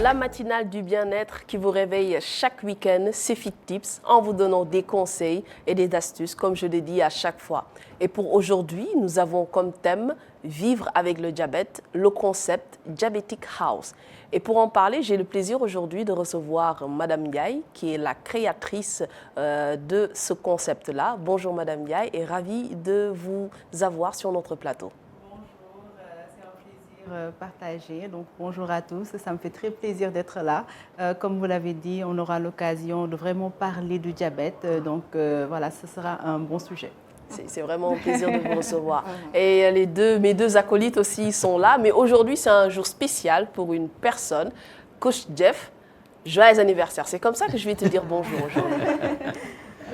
La matinale du bien-être qui vous réveille chaque week-end, c'est Fit Tips, en vous donnant des conseils et des astuces, comme je le dis à chaque fois. Et pour aujourd'hui, nous avons comme thème Vivre avec le diabète, le concept Diabetic House. Et pour en parler, j'ai le plaisir aujourd'hui de recevoir Madame Ndiaye, qui est la créatrice de ce concept-là. Bonjour Madame Ndiaye et ravie de vous avoir sur notre plateau. Partagé. Donc, bonjour à tous, ça me fait très plaisir d'être là. Comme vous l'avez dit, on aura l'occasion de vraiment parler du diabète. Voilà, ce sera un bon sujet. C'est vraiment un plaisir de vous recevoir. Et mes deux acolytes aussi sont là. Mais aujourd'hui, c'est un jour spécial pour une personne. Coach Jeff, joyeux anniversaire. C'est comme ça que je vais te dire bonjour aujourd'hui.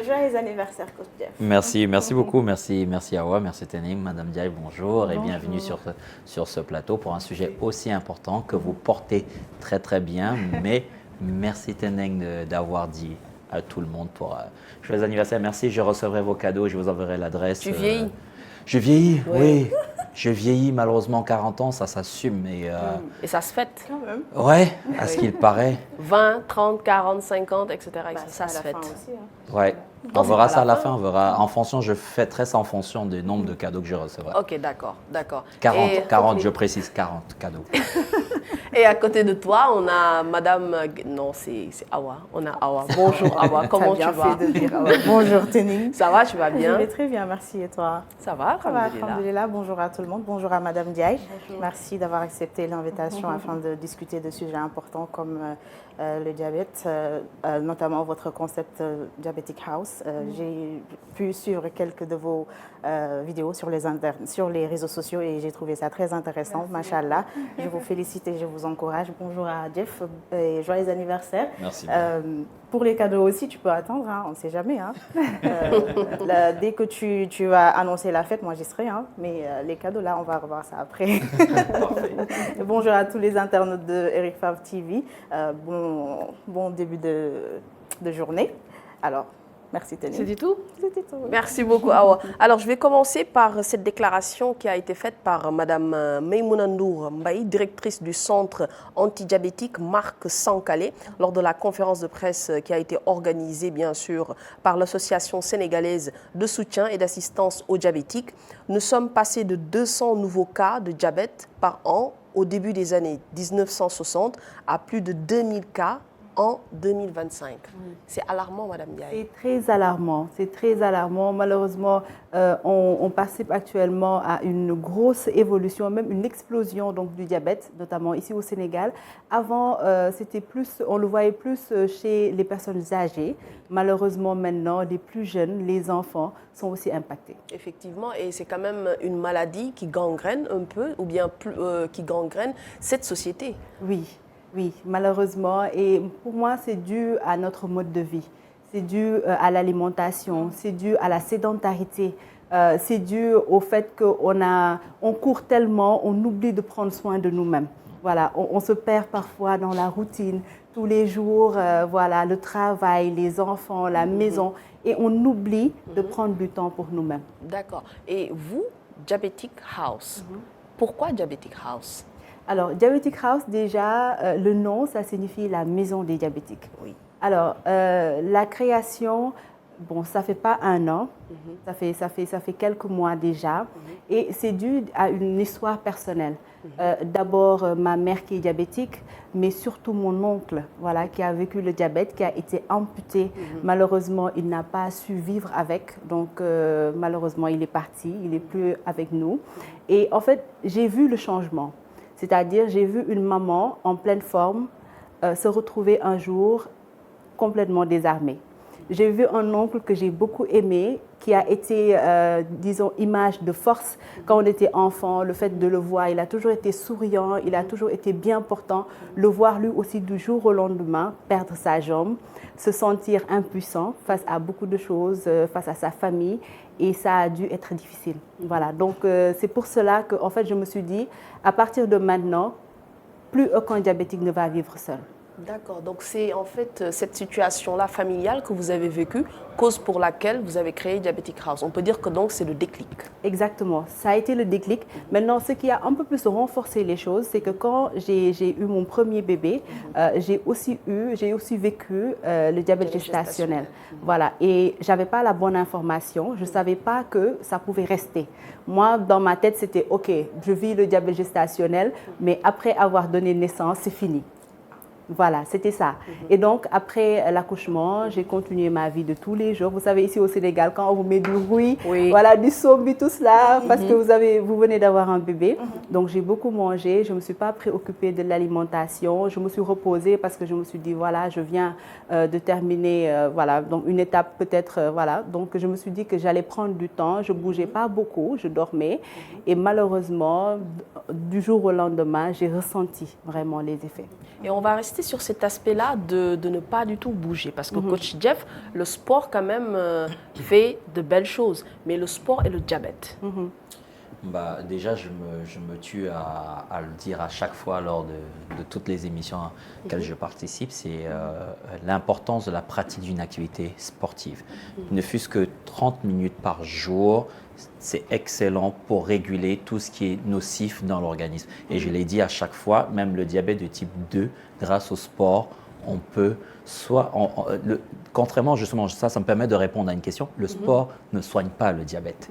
Joyeux anniversaire, Coach Jeff. Merci beaucoup. Merci Awa, merci Tening, Madame Ndiaye, bonjour et bienvenue sur ce plateau pour un sujet aussi important que vous portez très très bien. Mais merci Tening d'avoir dit à tout le monde pour joyeux anniversaire. Merci, je recevrai vos cadeaux, je vous enverrai l'adresse. Tu vieillis? Je vieillis, oui. Je vieillis, malheureusement 40 ans, ça s'assume. Et ça se fête quand même. Ouais, à ce qu'il paraît. 20, 30, 40, 50, etc. Ça se fête. Aussi, hein. Ouais. On verra ça à la fin, on verra. En fonction, je fêterai ça en fonction du nombre de cadeaux que je recevrai. Ok, d'accord. 40, je précise, 40 cadeaux. Et à côté de toi, on a Madame... Non, c'est Awa. On a Awa. Bonjour Awa, comment tu vas? Fait de dire, bonjour Tening. Ça va, tu vas Je bien? vais très bien, merci. Et toi? Ça va, Ça va, alhamdoulilah. alhamdoulilah. Bonjour à tout le monde. Bonjour à Madame Ndiaye. Merci d'avoir accepté l'invitation afin de discuter de sujets importants comme le diabète, notamment votre concept Diabetic House. J'ai pu suivre quelques de vos vidéos sur les réseaux sociaux et j'ai trouvé ça très intéressant. Machallah. Je vous félicite et je vous encourage. Bonjour à Jeff et joyeux anniversaire. Merci. Pour les cadeaux aussi, tu peux attendre, hein, on ne sait jamais. Hein. Dès que tu vas annoncer la fête, moi j'y serai. Hein, mais les cadeaux, là, on va revoir ça après. Bonjour à tous les internautes de Eric Favre TV. Bon début de journée. Alors, merci Téné. C'est du tout? C'était tout. Oui. Merci beaucoup, Awa. Alors, je vais commencer par cette déclaration qui a été faite par Madame Maïmouna Ndour Mbaye, directrice du centre antidiabétique Marc Sankalé, lors de la conférence de presse qui a été organisée, bien sûr, par l'Association sénégalaise de soutien et d'assistance aux diabétiques. Nous sommes passés de 200 nouveaux cas de diabète par an au début des années 1960 à plus de 2000 cas en 2025. C'est alarmant, Madame Ndiaye. C'est très alarmant. Malheureusement, on participe actuellement à une grosse évolution, même une explosion donc, du diabète, notamment ici au Sénégal. Avant, on le voyait plus chez les personnes âgées. Malheureusement, maintenant, les plus jeunes, les enfants, sont aussi impactés. Effectivement, et c'est quand même une maladie qui gangrène un peu, ou bien qui gangrène cette société. Oui, malheureusement. Et pour moi, c'est dû à notre mode de vie. C'est dû à l'alimentation, c'est dû à la sédentarité. C'est dû au fait qu'on court tellement, on oublie de prendre soin de nous-mêmes. Voilà, on se perd parfois dans la routine, tous les jours, voilà, le travail, les enfants, la maison, et on oublie de prendre du temps pour nous-mêmes. D'accord. Et vous, Diabetic House, pourquoi Diabetic House? Alors, Diabetic House, déjà, le nom, ça signifie la maison des diabétiques. Oui. Alors, la création, bon, ça ne fait pas un an, ça fait quelques mois déjà, et c'est dû à une histoire personnelle. D'abord, ma mère qui est diabétique, mais surtout mon oncle, voilà, qui a vécu le diabète, qui a été amputé. Malheureusement, il n'a pas su vivre avec, donc malheureusement, il est parti, il n'est plus avec nous. Et en fait, j'ai vu le changement. C'est-à-dire, j'ai vu une maman en pleine forme se retrouver un jour complètement désarmée. J'ai vu un oncle que j'ai beaucoup aimé, qui a été, disons, image de force quand on était enfant. Le fait de le voir, il a toujours été souriant, il a toujours été bien portant. Le voir lui aussi du jour au lendemain perdre sa jambe, se sentir impuissant face à beaucoup de choses, face à sa famille. Et ça a dû être difficile. Voilà, donc c'est pour cela que en fait, je me suis dit, à partir de maintenant, plus aucun diabétique ne va vivre seul. D'accord, donc c'est en fait cette situation-là familiale que vous avez vécue, cause pour laquelle vous avez créé Diabetic House. On peut dire que donc c'est le déclic. Exactement, ça a été le déclic. Maintenant, ce qui a un peu plus renforcé les choses, c'est que quand j'ai eu mon premier bébé, j'ai aussi vécu le diabète gestationnel. Voilà, et j'avais pas la bonne information, je savais pas que ça pouvait rester. Moi, dans ma tête, c'était OK, je vis le diabète gestationnel, mais après avoir donné naissance, c'est fini. Voilà, c'était ça. Et donc, après l'accouchement, j'ai continué ma vie de tous les jours. Vous savez, ici au Sénégal, quand on vous met du rouille, voilà, du sombi, tout cela, parce que vous venez d'avoir un bébé. Donc, j'ai beaucoup mangé. Je ne me suis pas préoccupée de l'alimentation. Je me suis reposée parce que je me suis dit, voilà, je viens de terminer, voilà, donc une étape peut-être, voilà. Donc, je me suis dit que j'allais prendre du temps. Je ne bougeais pas beaucoup, je dormais. Et malheureusement, du jour au lendemain, j'ai ressenti vraiment les effets. Et on va rester sur cet aspect-là de ne pas du tout bouger. Parce que coach Jeff, le sport quand même fait de belles choses. Mais le sport et le diabète. Bah, déjà, je me tue à le dire à chaque fois lors de toutes les émissions auxquelles je participe, c'est l'importance de la pratique d'une activité sportive. Ne fût-ce que 30 minutes par jour, c'est excellent pour réguler tout ce qui est nocif dans l'organisme. Et je l'ai dit à chaque fois, même le diabète de type 2, grâce au sport, on peut contrairement justement, ça me permet de répondre à une question, le sport ne soigne pas le diabète.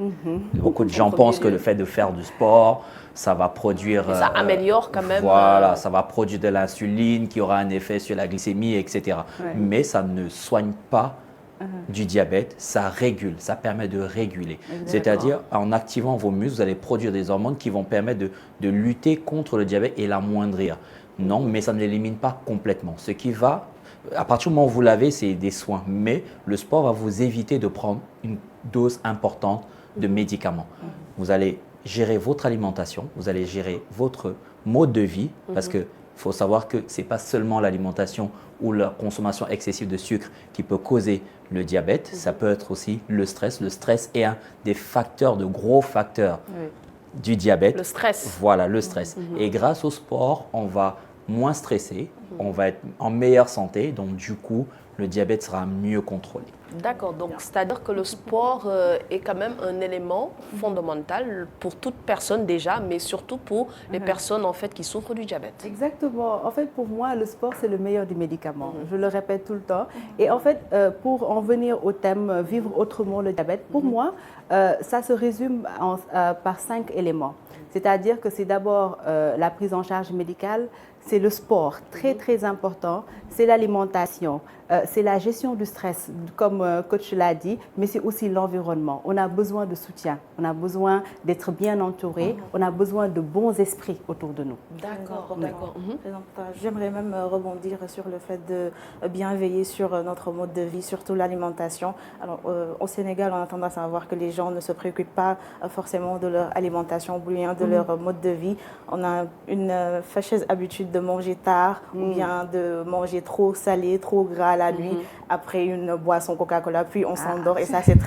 Beaucoup de gens pensent que le fait de faire du sport, ça va produire… ça améliore quand même… Voilà, ça va produire de l'insuline qui aura un effet sur la glycémie, etc. Ouais. Mais ça ne soigne pas du diabète, ça régule, ça permet de réguler. C'est-à-dire, en activant vos muscles, vous allez produire des hormones qui vont permettre de lutter contre le diabète et l'amoindrir. Non, mais ça ne l'élimine pas complètement. Ce qui va… À partir du moment où vous l'avez, c'est des soins. Mais le sport va vous éviter de prendre une dose importante de médicaments. Vous allez gérer votre alimentation, vous allez gérer votre mode de vie, parce qu'il faut savoir que ce n'est pas seulement l'alimentation ou la consommation excessive de sucre qui peut causer le diabète, ça peut être aussi le stress. Le stress est un des facteurs, de gros facteurs du diabète. Le stress. Voilà, le stress. Et grâce au sport, on va moins stressé, on va être en meilleure santé, donc du coup, le diabète sera mieux contrôlé. D'accord, donc c'est-à-dire que le sport est quand même un élément fondamental pour toute personne déjà, mais surtout pour les personnes en fait qui souffrent du diabète. Exactement. En fait, pour moi, le sport, c'est le meilleur des médicaments. Je le répète tout le temps. Et en fait, pour en venir au thème « Vivre autrement le diabète », pour moi, ça se résume par 5 éléments. C'est-à-dire que c'est d'abord la prise en charge médicale, c'est le sport, très très important, c'est l'alimentation, c'est la gestion du stress, comme coach l'a dit, mais c'est aussi l'environnement. On a besoin de soutien, on a besoin d'être bien entouré, on a besoin de bons esprits autour de nous. D'accord, d'accord. J'aimerais même rebondir sur le fait de bien veiller sur notre mode de vie, surtout l'alimentation. Alors, au Sénégal, on a tendance à voir que les gens ne se préoccupent pas forcément de leur alimentation ou bien de leur mode de vie. On a une fâcheuse habitude de manger tard ou bien de manger trop salé, trop gras la nuit après une boisson Coca-Cola, puis on s'endort et ça c'est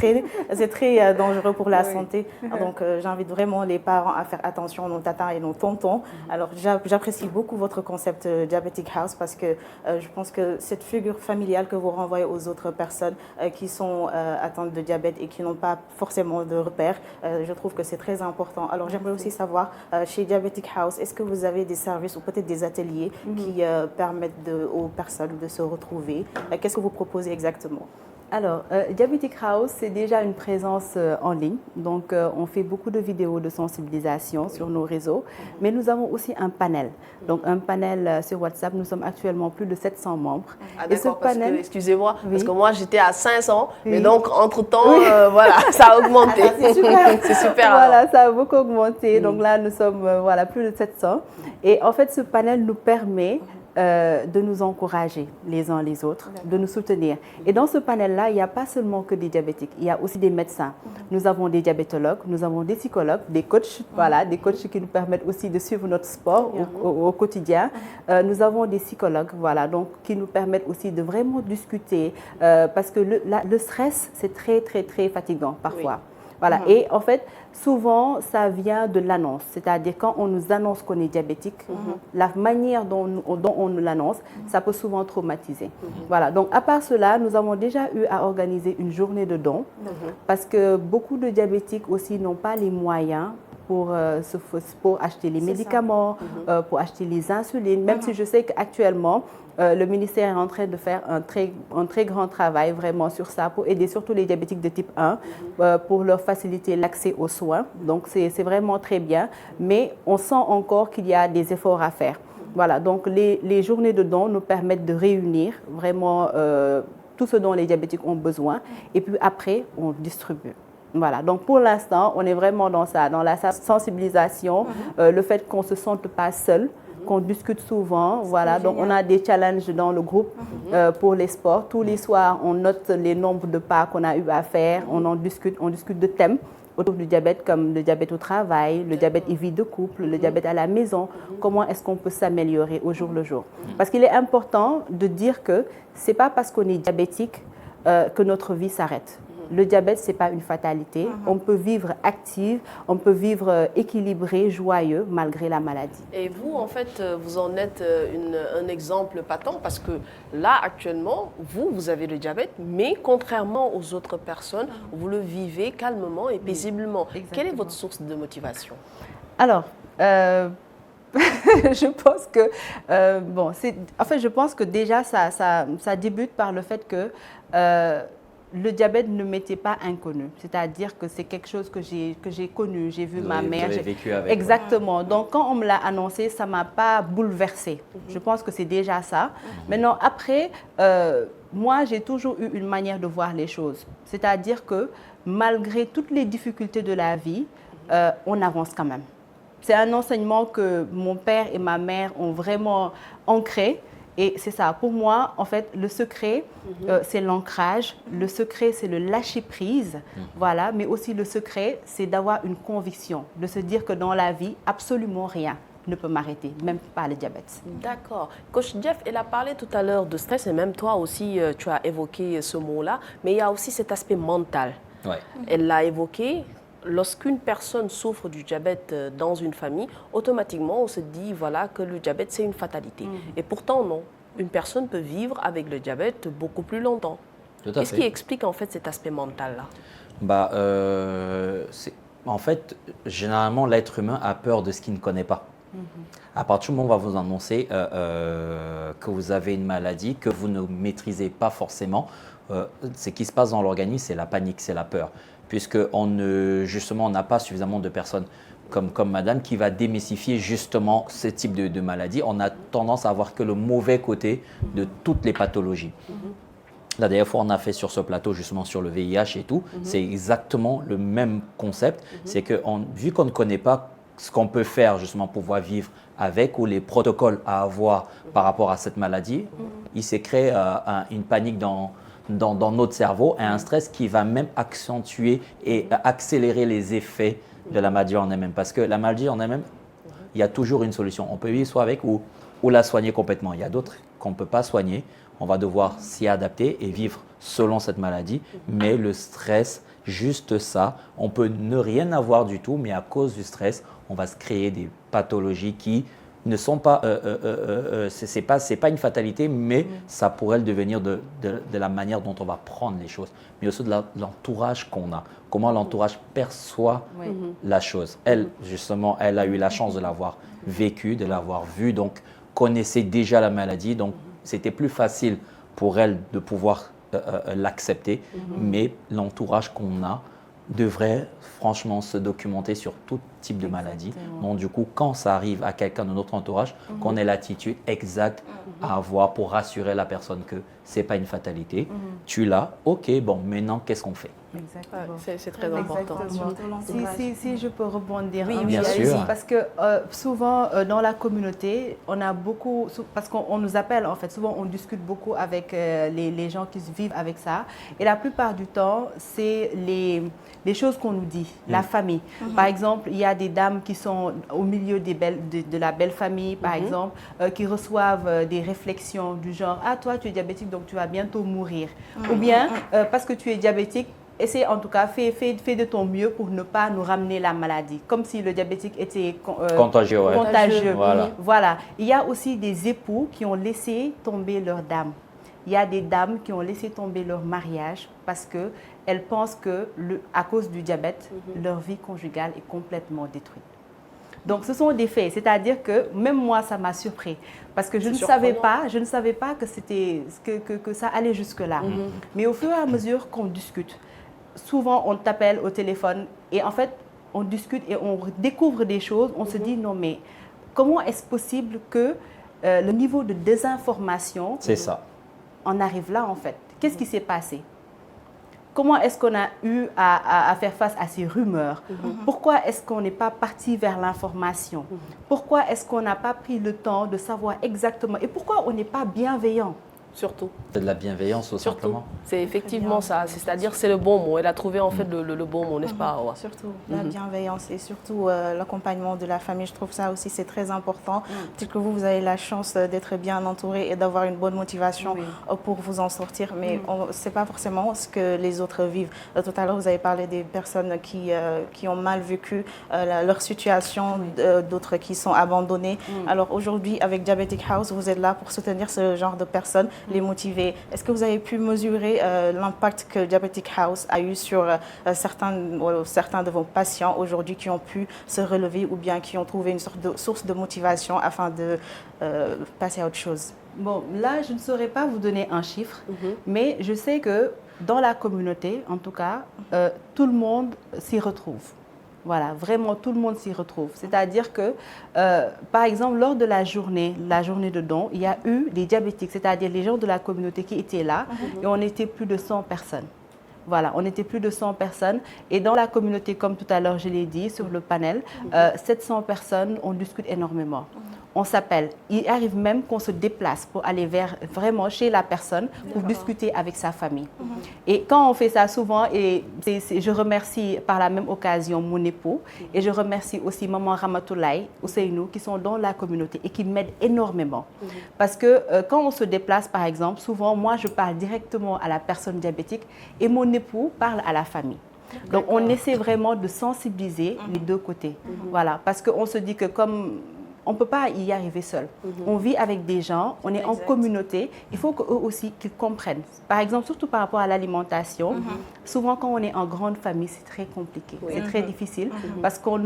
très dangereux pour la santé. Donc j'invite vraiment les parents à faire attention, nos tatas et nos tontons. Alors j'apprécie beaucoup votre concept Diabetic House parce que je pense que cette figure familiale que vous renvoyez aux autres personnes qui sont atteintes de diabète et qui n'ont pas forcément de repères, je trouve que c'est très important. Alors j'aimerais aussi savoir, chez Diabetic House, est-ce que vous avez des services ou peut-être des ateliers qui permettent aux personnes de se retrouver? Qu'est-ce que vous proposez exactement? Alors, Diabetic House, c'est déjà une présence en ligne. Donc, on fait beaucoup de vidéos de sensibilisation sur nos réseaux. Mais nous avons aussi un panel. Donc, un panel sur WhatsApp. Nous sommes actuellement plus de 700 membres. Ah, et ce panel… Excusez-moi, parce que moi, j'étais à 500. Mais donc, entre-temps, voilà, ça a augmenté. Ah, c'est super. C'est super. Voilà, alors. ça a beaucoup augmenté. Donc là, nous sommes voilà, plus de 700. Et en fait, ce panel nous permet de nous encourager les uns les autres, de nous soutenir. Et dans ce panel-là, il n'y a pas seulement que des diabétiques, il y a aussi des médecins. Nous avons des diabétologues, nous avons des psychologues, des coachs, voilà, des coachs qui nous permettent aussi de suivre notre sport au quotidien. Nous avons des psychologues, voilà, donc qui nous permettent aussi de vraiment discuter parce que le stress, c'est très, très, très fatigant parfois. Voilà. Et en fait, souvent, ça vient de l'annonce. C'est-à-dire quand on nous annonce qu'on est diabétique, la manière dont on nous l'annonce, ça peut souvent traumatiser. Voilà. Donc, à part cela, nous avons déjà eu à organiser une journée de dons parce que beaucoup de diabétiques aussi n'ont pas les moyens pour acheter les médicaments, pour acheter les insulines, même si je sais qu'actuellement, le ministère est en train de faire un très grand travail vraiment sur ça pour aider surtout les diabétiques de type 1 pour leur faciliter l'accès aux soins. Donc, c'est vraiment très bien, mais on sent encore qu'il y a des efforts à faire. Voilà, donc les journées de dons nous permettent de réunir vraiment tout ce dont les diabétiques ont besoin et puis après, on distribue. Voilà, donc pour l'instant, on est vraiment dans ça, dans la sensibilisation, le fait qu'on ne se sente pas seul, qu'on discute souvent. Voilà, donc on a des challenges dans le groupe pour les sports. Tous les soirs, on note les nombres de pas qu'on a eu à faire, on discute de thèmes autour du diabète comme le diabète au travail, le diabète et vie de couple, le diabète à la maison. Comment est-ce qu'on peut s'améliorer au jour le jour? Parce qu'il est important de dire que ce n'est pas parce qu'on est diabétique que notre vie s'arrête. Le diabète, ce n'est pas une fatalité. On peut vivre active, on peut vivre équilibré, joyeux, malgré la maladie. Et vous, en fait, vous en êtes un exemple patent parce que là, actuellement, vous avez le diabète, mais contrairement aux autres personnes, vous le vivez calmement et paisiblement. Quelle est votre source de motivation? Alors, je pense que, je pense que déjà, ça débute par le fait que le diabète ne m'était pas inconnu. C'est-à-dire que c'est quelque chose que j'ai connu, j'ai vu ma mère. Vous avez vécu avec. Exactement. Donc, quand on me l'a annoncé, ça ne m'a pas bouleversée. Je pense que c'est déjà ça. Maintenant, après, moi, j'ai toujours eu une manière de voir les choses. C'est-à-dire que malgré toutes les difficultés de la vie, on avance quand même. C'est un enseignement que mon père et ma mère ont vraiment ancré. Et c'est ça, pour moi, en fait, le secret, c'est l'ancrage, le secret, c'est le lâcher-prise, voilà, mais aussi le secret, c'est d'avoir une conviction, de se dire que dans la vie, absolument rien ne peut m'arrêter, même pas le diabète. D'accord. Coach Jeff, elle a parlé tout à l'heure de stress, et même toi aussi, tu as évoqué ce mot-là, mais il y a aussi cet aspect mental. Ouais. Elle l'a évoqué. Lorsqu'une personne souffre du diabète dans une famille, automatiquement, on se dit voilà, que le diabète, c'est une fatalité. Et pourtant, non. Une personne peut vivre avec le diabète beaucoup plus longtemps. Qu'est-ce qui explique en fait cet aspect mental-là? En fait, généralement, l'être humain a peur de ce qu'il ne connaît pas. À partir du moment où on va vous annoncer que vous avez une maladie, que vous ne maîtrisez pas forcément, ce qui se passe dans l'organisme, c'est la panique, c'est la peur. Puisqu'on n'a pas suffisamment de personnes comme madame qui va démystifier justement ce type de maladie. On a tendance à voir que le mauvais côté de toutes les pathologies. La dernière fois, on a fait sur ce plateau justement sur le VIH et tout. C'est exactement le même concept. C'est que vu qu'on ne connaît pas ce qu'on peut faire justement pour pouvoir vivre avec ou les protocoles à avoir par rapport à cette maladie, il s'est créé une panique dans notre cerveau et un stress qui va même accentuer et accélérer les effets de la maladie en elle-même. Parce que la maladie en elle-même, il y a toujours une solution. On peut vivre soit avec ou la soigner complètement. Il y a d'autres qu'on ne peut pas soigner. On va devoir s'y adapter et vivre selon cette maladie. Mais le stress, juste ça, on peut ne rien avoir du tout, mais à cause du stress, on va se créer des pathologies qui ne sont pas, c'est pas une fatalité, mais ça pourrait le devenir de la manière dont on va prendre les choses, mais aussi de l'entourage qu'on a, comment l'entourage perçoit la chose. Elle, justement, elle a eu la chance de l'avoir vécu, de l'avoir vu, donc connaissait déjà la maladie, donc c'était plus facile pour elle de pouvoir l'accepter, mais l'entourage qu'on a devrait franchement se documenter sur tout type de maladie. Donc du coup, quand ça arrive à quelqu'un de notre entourage, qu'on ait l'attitude exacte à avoir pour rassurer la personne que ce n'est pas une fatalité. Tu l'as, ok, bon, maintenant, qu'est-ce qu'on fait? Exactement. C'est très important. Si je peux rebondir, oui, bien sûr. Parce que souvent dans la communauté, on a beaucoup, parce qu'on nous appelle en fait, souvent on discute beaucoup avec les gens qui vivent avec ça, et la plupart du temps, c'est les choses qu'on nous dit, la famille. Par exemple, il y a des dames qui sont au milieu de la belle famille, par exemple, qui reçoivent des réflexions du genre « Ah, toi, tu es diabétique, donc tu vas bientôt mourir. » Ou bien, parce que tu es diabétique, essaie en tout cas, fais de ton mieux pour ne pas nous ramener la maladie. Comme si le diabétique était contagieux. Ouais. contagieux. Voilà. Il y a aussi des époux qui ont laissé tomber leur dame. Il y a des dames qui ont laissé tomber leur mariage parce qu'elles pensent que, à cause du diabète, leur vie conjugale est complètement détruite. Donc, ce sont des faits. C'est-à-dire que même moi, ça m'a surpris. Parce que je ne savais pas que ça allait jusque-là. Mais au fur et à mesure qu'on discute, souvent, on t'appelle au téléphone et en fait, on discute et on découvre des choses. On se dit, non, mais comment est-ce possible que le niveau de désinformation... C'est ça. On arrive là, en fait. Qu'est-ce qui s'est passé? Comment est-ce qu'on a eu à faire face à ces rumeurs? Pourquoi est-ce qu'on n'est pas parti vers l'information? Pourquoi est-ce qu'on n'a pas pris le temps de savoir exactement? Et pourquoi on n'est pas bienveillant? Surtout. C'est de la bienveillance, tout simplement. C'est effectivement ça. C'est-à-dire c'est le bon mot. Elle a trouvé en fait le bon mot, n'est-ce pas? Surtout la bienveillance et surtout l'accompagnement de la famille. Je trouve ça aussi, c'est très important. Peut-être que vous avez la chance d'être bien entouré et d'avoir une bonne motivation pour vous en sortir. Mais ce n'est pas forcément ce que les autres vivent. Tout à l'heure, vous avez parlé des personnes qui ont mal vécu leur situation, d'autres qui sont abandonnées. Alors aujourd'hui, avec Diabetic House, vous êtes là pour soutenir ce genre de personnes, les motiver. Est-ce que vous avez pu mesurer l'impact que Diabetic House a eu sur certains de vos patients aujourd'hui qui ont pu se relever ou bien qui ont trouvé une sorte de source de motivation afin de passer à autre chose? Bon, là, je ne saurais pas vous donner un chiffre, mais je sais que dans la communauté, en tout cas, tout le monde s'y retrouve. Voilà, vraiment, tout le monde s'y retrouve. C'est-à-dire que, par exemple, lors de la journée de don, il y a eu des diabétiques, c'est-à-dire les gens de la communauté qui étaient là, et on était plus de 100 personnes. Voilà, on était plus de 100 personnes. Et dans la communauté, comme tout à l'heure, je l'ai dit, sur le panel, 700 personnes, on discute énormément. On s'appelle. Il arrive même qu'on se déplace pour aller vraiment chez la personne pour discuter avec sa famille. Et quand on fait ça souvent, et je remercie par la même occasion mon époux et je remercie aussi maman Ramatoulaye, Ousseynou, qui sont dans la communauté et qui m'aident énormément. Parce que quand on se déplace, par exemple, souvent, moi, je parle directement à la personne diabétique et mon époux parle à la famille. Donc, on essaie vraiment de sensibiliser les deux côtés. Voilà, parce qu'on se dit que comme... on ne peut pas y arriver seul. On vit avec des gens, on est en communauté. Il faut qu'eux aussi qu'ils comprennent. Par exemple, surtout par rapport à l'alimentation, souvent quand on est en grande famille, c'est très compliqué. C'est très difficile parce qu'on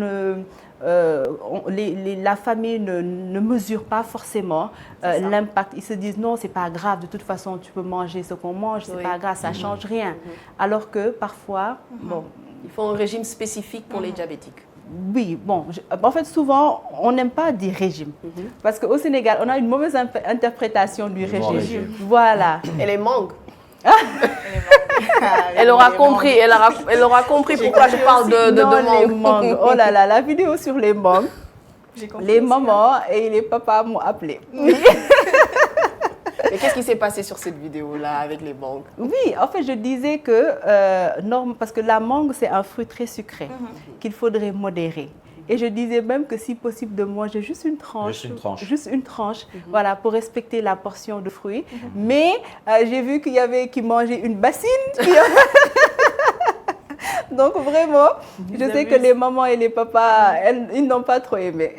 la famille ne mesure pas forcément l'impact. Ils se disent non, c'est pas grave, de toute façon, tu peux manger ce qu'on mange, c'est pas grave, ça change rien. Alors que parfois, bon... Il faut un régime spécifique pour les diabétiques. Oui, bon, en fait, souvent, on n'aime pas dire régime. Parce qu'au Sénégal, on a une mauvaise interprétation du régime. Voilà. Et les mangues. Elle aura compris, elle aura compris pourquoi je parle de mangues. Oh là là, la vidéo sur les mangues. Les mamans et les papas m'ont appelé. Et qu'est-ce qui s'est passé sur cette vidéo-là avec les mangues? Oui, en fait, je disais que, parce que la mangue, c'est un fruit très sucré, qu'il faudrait modérer. Et je disais même que si possible de manger juste une tranche. Juste une tranche, voilà, pour respecter la portion de fruits. Mais j'ai vu qu'il y avait qui mangeait une bassine. Donc vraiment, je sais que les mamans et les papas, ils n'ont pas trop aimé.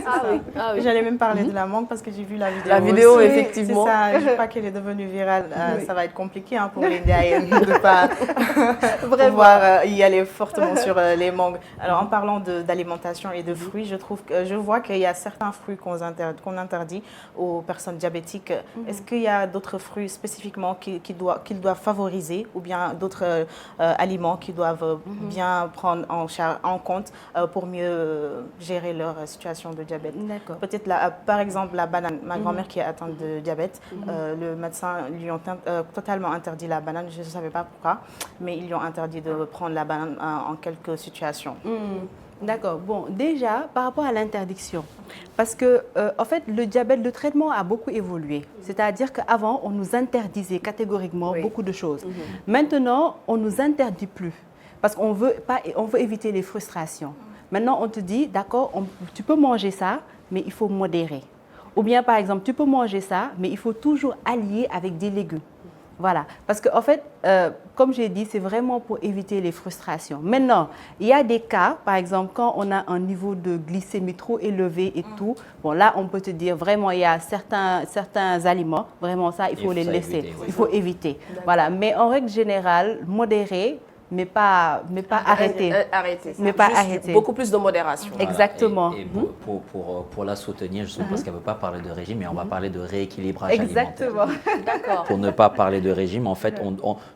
Ah oui. J'allais même parler de la mangue parce que j'ai vu la vidéo. La vidéo, aussi. effectivement. C'est ça, je crois qu'elle est devenue virale. Ça va être compliqué pour les Ndiaye de ne pas pouvoir y aller fortement sur les mangues. Alors en parlant d'alimentation et de fruits, je vois qu'il y a certains fruits qu'on interdit aux personnes diabétiques. Est-ce qu'il y a d'autres fruits spécifiquement qu'ils doivent favoriser ou bien d'autres aliments qu'ils doivent bien prendre en compte pour mieux gérer leur situation de diabète? Peut-être par exemple la banane. Ma grand-mère qui est atteinte de diabète, le médecin lui ont totalement interdit la banane. Je ne savais pas pourquoi, mais ils lui ont interdit de prendre la banane en quelques situations. D'accord. Bon, déjà, par rapport à l'interdiction, parce que, en fait, le diabète, le traitement a beaucoup évolué. C'est-à-dire qu'avant, on nous interdisait catégoriquement beaucoup de choses. Maintenant, on ne nous interdit plus, parce qu'on veut éviter les frustrations. Maintenant, on te dit, d'accord, tu peux manger ça, mais il faut modérer. Ou bien, par exemple, tu peux manger ça, mais il faut toujours allier avec des légumes. Voilà, parce qu'en fait, comme j'ai dit, c'est vraiment pour éviter les frustrations. Maintenant, il y a des cas, par exemple, quand on a un niveau de glycémie trop élevé et tout, bon là, on peut te dire vraiment, il y a certains aliments, vraiment ça, il faut les laisser, éviter, oui. il faut éviter. Voilà, mais en règle générale, modéré, mais pas arrêter. Mais pas Juste arrêter. Beaucoup plus de modération. Voilà. Exactement. Et pour la soutenir, justement, parce qu'elle ne veut pas parler de régime, mais on va parler de rééquilibrage alimentaire. Exactement. D'accord. Pour ne pas parler de régime, en fait,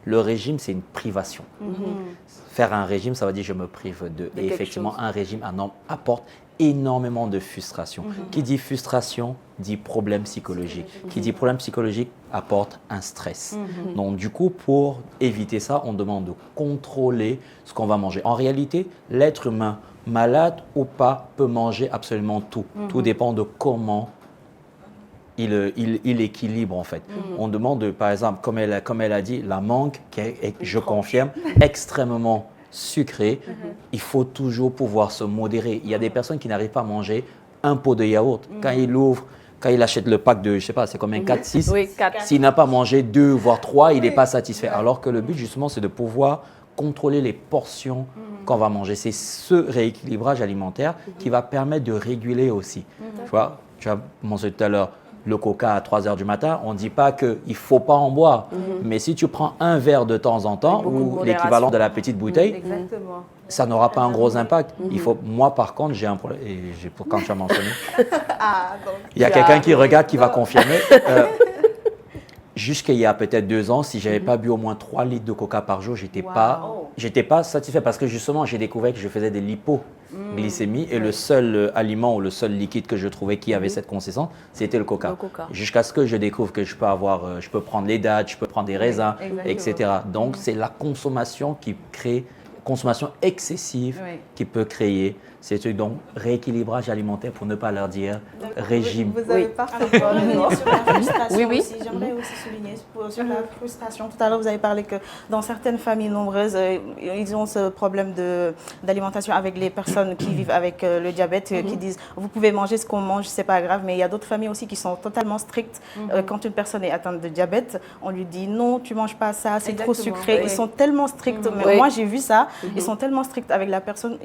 le régime, c'est une privation. Faire un régime, ça veut dire je me prive de. Et quelque effectivement, chose. un régime apporte énormément de frustration. Qui dit frustration dit problème psychologique. Qui dit problème psychologique apporte un stress. Donc du coup, pour éviter ça, on demande de contrôler ce qu'on va manger. En réalité, l'être humain, malade ou pas, peut manger absolument tout. Tout dépend de comment il équilibre en fait. On demande, par exemple, comme elle a dit, la mangue, qui est, je confirme, extrêmement sucrée, il faut toujours pouvoir se modérer. Il y a des personnes qui n'arrivent pas à manger un pot de yaourt. Quand il achète le pack de, je sais pas, c'est combien, 4, 6 Oui, 4. S'il n'a pas mangé 2, voire 3, il n'est pas satisfait. Alors que le but, justement, c'est de pouvoir contrôler les portions qu'on va manger. C'est ce rééquilibrage alimentaire qui va permettre de réguler aussi. Tu as mentionné tout à l'heure, le coca à 3 heures du matin, on ne dit pas qu'il ne faut pas en boire. Mais si tu prends un verre de temps en temps, Beaucoup de ou modération. l'équivalent de la petite bouteille, Exactement. ça n'aura pas un gros impact. Moi, par contre, j'ai un problème. Et quand tu as mentionné, il y a quelqu'un qui regarde, qui va confirmer. Jusqu'il y a peut-être 2 ans, si je n'avais pas bu au moins 3 litres de coca par jour, je n'étais pas satisfait parce que justement, j'ai découvert que je faisais des lipoglycémies et le seul aliment ou le seul liquide que je trouvais qui avait cette consistance, c'était le coca. Jusqu'à ce que je découvre que je peux prendre les dattes, je peux prendre des raisins, etc. Donc, c'est la consommation consommation excessive qui peut créer ces trucs. Donc, rééquilibrage alimentaire pour ne pas leur dire régime. Vous avez parfaitement raison. Sur la frustration Oui, oui. aussi, j'aimerais aussi souligner sur la frustration. Tout à l'heure, vous avez parlé que dans certaines familles nombreuses, ils ont ce problème d'alimentation avec les personnes qui vivent avec le diabète, qui disent vous pouvez manger ce qu'on mange, c'est pas grave. Mais il y a d'autres familles aussi qui sont totalement strictes. Quand une personne est atteinte de diabète, on lui dit non, tu manges pas ça, c'est trop Exactement. sucré. Oui. Ils sont tellement stricts. Mais Oui. moi, j'ai vu ça. Ils sont tellement stricts avec la personne.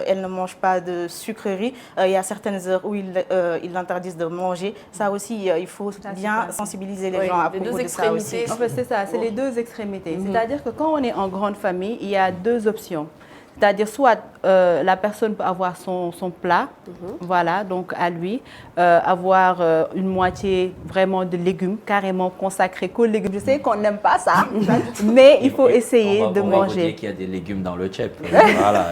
Elle ne mange pas de sucreries. Il y a certaines heures où ils l'interdisent de manger. Ça aussi, il faut bien sensibiliser les gens à les propos deux de ça aussi. extrémités. En fait, c'est ça, c'est les deux extrémités. C'est-à-dire que quand on est en grande famille, il y a 2 options. C'est-à-dire soit la personne peut avoir son plat, voilà, donc à lui, avoir une moitié vraiment de légumes, carrément consacrés qu'aux légumes. Je sais qu'on n'aime pas ça, mais il faut essayer de On va vous manger. dire qu'il y a des légumes dans le chip. Voilà.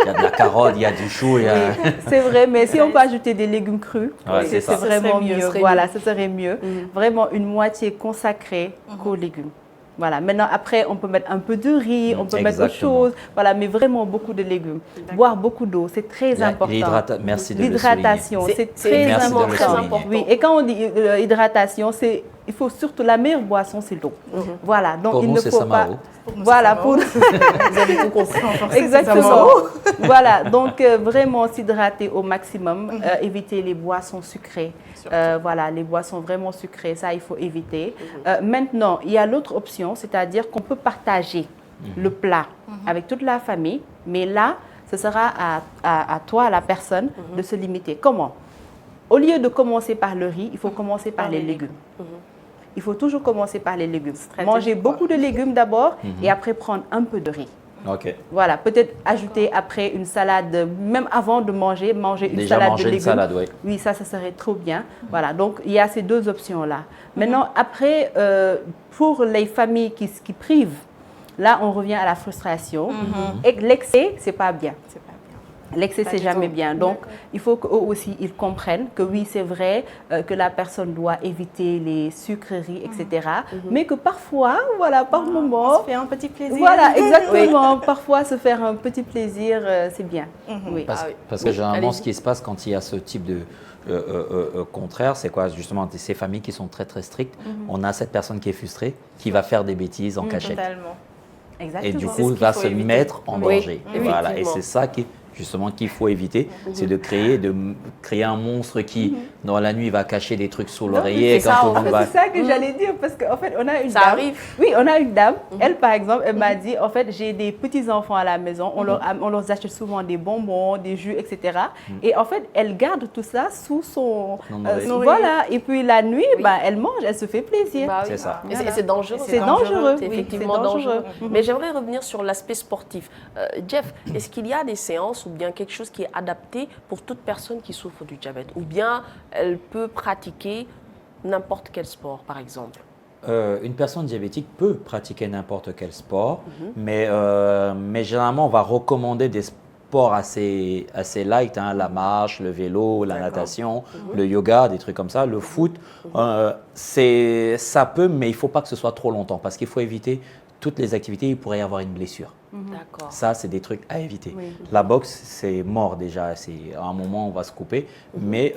Il y a de la carotte, il y a du chou. Il y a... Oui, c'est vrai, mais si on peut ajouter des légumes crus, Ouais, c'est ça. vraiment Ce serait mieux. mieux. Voilà, ce serait mieux. Vraiment une moitié consacrée qu'aux légumes. Voilà. Maintenant, après, on peut mettre un peu de riz, on peut mettre autre Exactement. chose. Voilà, mais vraiment beaucoup de légumes. Boire beaucoup d'eau, c'est très important. Merci de le L'hydratation, souligner. c'est C'est très Merci de le important. souligner. important. Oui, et quand on dit hydratation, il faut surtout la meilleure boisson, c'est l'eau. Voilà, donc Pour il nous, ne c'est faut pas. Samaro. Voilà, pour Vous avez tout compris. exactement. Voilà, donc vraiment s'hydrater au maximum, éviter les boissons sucrées. Voilà, les boissons vraiment sucrées, ça il faut éviter. Maintenant, il y a l'autre option, c'est-à-dire qu'on peut partager le plat avec toute la famille, mais là, ce sera à toi, à la personne, de se limiter. Comment? Au lieu de commencer par le riz, il faut commencer par les légumes. Il faut toujours commencer par les légumes. Manger beaucoup de légumes d'abord et après prendre un peu de riz. Ok. Voilà, peut-être ajouter après une salade, même avant de manger une Déjà salade manger de une légumes. salade, oui. Oui, ça serait trop bien. Voilà, donc il y a ces 2 options-là. Maintenant, après, pour les familles qui privent, là, on revient à la frustration. Et l'excès, c'est pas bien. L'excès, c'est jamais bien. Donc, il faut qu'eux aussi, ils comprennent que oui, c'est vrai que la personne doit éviter les sucreries, etc. Mais que parfois, voilà, par moment... On se fait un petit plaisir. Voilà, exactement. Parfois, se faire un petit plaisir, c'est bien. Oui. Parce que généralement, ce qui se passe quand il y a ce type de contraire, c'est quoi? Justement, ces familles qui sont très très strictes, on a cette personne qui est frustrée, qui va faire des bêtises en cachette. Totalement. Exactement. Et du coup, va se mettre en danger. Oui, Voilà. Et effectivement. c'est ça qui, justement qu'il faut éviter, c'est de créer un monstre qui, dans la nuit, va cacher des trucs sous l'oreiller. C'est ça que j'allais dire, parce qu'en fait, on a une Ça dame. arrive. Oui, on a une dame. Elle, par exemple, elle m'a dit, en fait, j'ai des petits-enfants à la maison. On leur achète souvent des bonbons, des jus, etc. Et en fait, elle garde tout ça sous son... voilà. Et puis la nuit, elle mange, elle se fait plaisir. Bah oui. C'est ça. Et c'est dangereux. C'est dangereux. C'est oui, effectivement c'est dangereux. Mais j'aimerais revenir sur l'aspect sportif. Jeff, est-ce qu'il y a des séances ou bien quelque chose qui est adapté pour toute personne qui souffre du diabète? Ou bien elle peut pratiquer n'importe quel sport, par exemple? Une personne diabétique peut pratiquer n'importe quel sport, mais généralement, on va recommander des sports assez light, hein, la marche, le vélo, la natation, le yoga, des trucs comme ça. Le foot, ça peut, mais il ne faut pas que ce soit trop longtemps parce qu'il faut éviter toutes les activités, il pourrait y avoir une blessure. D'accord. Ça, c'est des trucs à éviter. Oui. La boxe, c'est mort déjà. À un moment, on va se couper. Mais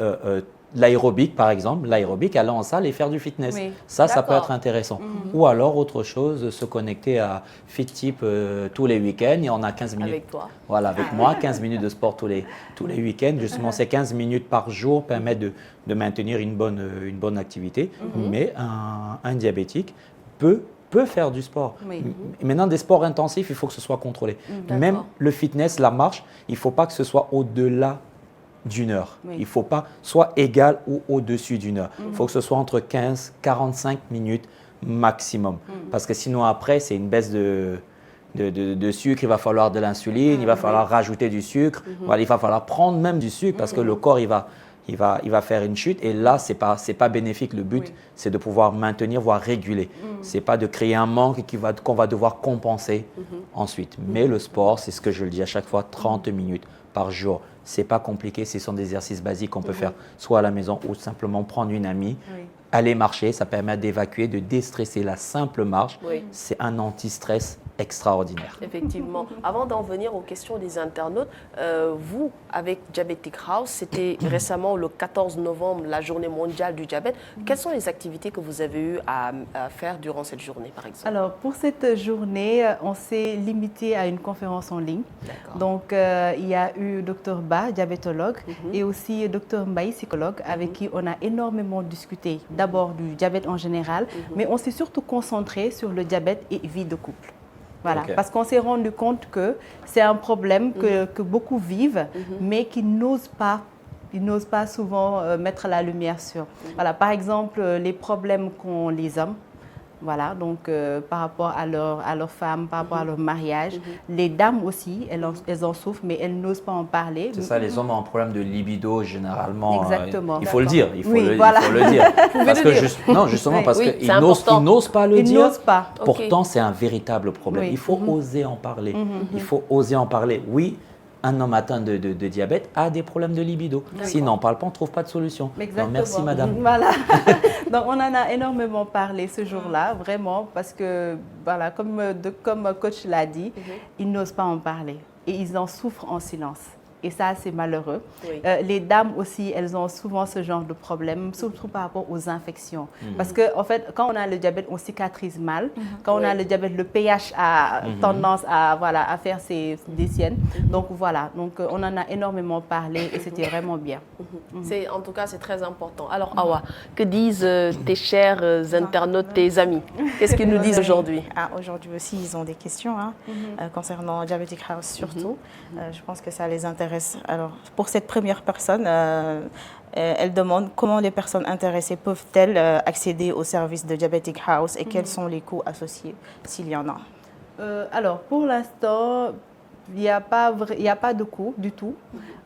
l'aérobic, par exemple, aller en salle et faire du fitness. Oui. Ça peut D'accord. être intéressant. Ou alors, autre chose, se connecter à FitTip tous les week-ends et on a 15 minutes. Avec toi. Voilà, avec moi, 15 minutes de sport tous les week-ends. Justement, ces 15 minutes par jour permettent de maintenir une bonne activité. Mais un diabétique peut faire du sport. Oui. Maintenant, des sports intensifs, il faut que ce soit contrôlé. Même le fitness, la marche, il ne faut pas que ce soit au-delà d'1 heure. Oui. Il ne faut pas soit égal ou au-dessus d'1 heure. Il faut que ce soit entre 15 et 45 minutes maximum. Parce que sinon, après, c'est une baisse de sucre, il va falloir de l'insuline, il va falloir rajouter du sucre, voilà, il va falloir prendre même du sucre parce que le corps, il va faire une chute et là, ce n'est pas bénéfique. Le but, c'est de pouvoir maintenir, voire réguler. Ce n'est pas de créer un manque qu'on va devoir compenser ensuite. Mais le sport, c'est ce que je le dis à chaque fois, 30 minutes par jour. Ce n'est pas compliqué, ce sont des exercices basiques qu'on peut faire soit à la maison ou simplement prendre une amie, aller marcher, ça permet d'évacuer, de déstresser. La simple marche, c'est un anti-stress extraordinaire. Effectivement. Avant d'en venir aux questions des internautes, vous, avec Diabetic House, c'était récemment le 14 novembre, la journée mondiale du diabète. Quelles sont les activités que vous avez eu à faire durant cette journée, par exemple? Alors, pour cette journée, on s'est limité à une conférence en ligne. Donc, il y a eu Dr Ba, diabétologue, et aussi Dr Mbaye, psychologue, avec qui on a énormément discuté. D'abord du diabète en général, mais on s'est surtout concentré sur le diabète et vie de couple. Voilà, parce qu'on s'est rendu compte que c'est un problème que beaucoup vivent, mais qui n'osent pas souvent mettre la lumière sur. Voilà, par exemple, les problèmes qu'ont les hommes. Voilà, donc par rapport à leur femme, par rapport à leur mariage. Les dames aussi, elles en souffrent, mais elles n'osent pas en parler. C'est ça, les hommes ont un problème de libido généralement. Exactement. Il faut le dire, il faut le dire. Parce que non, justement, parce Oui, qu'ils n'osent pas le Ils dire. n'osent pas. Pourtant, c'est un véritable problème. Oui. Il faut oser en parler. Il faut oser en parler. Oui, un homme atteint de diabète a des problèmes de libido. S'il n'en parle pas, on ne trouve pas de solution. Exactement. Non, merci, madame. Voilà. Donc, on en a énormément parlé ce jour-là, vraiment, parce que, voilà, comme coach l'a dit, ils n'osent pas en parler et ils en souffrent en silence. Et ça, c'est malheureux. Oui. Les dames aussi, elles ont souvent ce genre de problème, surtout par rapport aux infections. Parce que, en fait, quand on a le diabète, on cicatrise mal. Quand on a le diabète, le pH a tendance à faire des siennes. Donc, voilà. Donc, on en a énormément parlé et c'était vraiment bien. En tout cas, c'est très important. Alors, Awa, que disent tes chers internautes, tes amis? Qu'est-ce qu'ils nous disent aujourd'hui? Aujourd'hui aussi, ils ont des questions concernant Diabetic House surtout. Je pense que ça les intéresse. Alors, pour cette première personne, elle demande comment les personnes intéressées peuvent-elles accéder au service de Diabetic House et quels sont les coûts associés, s'il y en a. Alors, pour l'instant, il n'y a pas de coût du tout.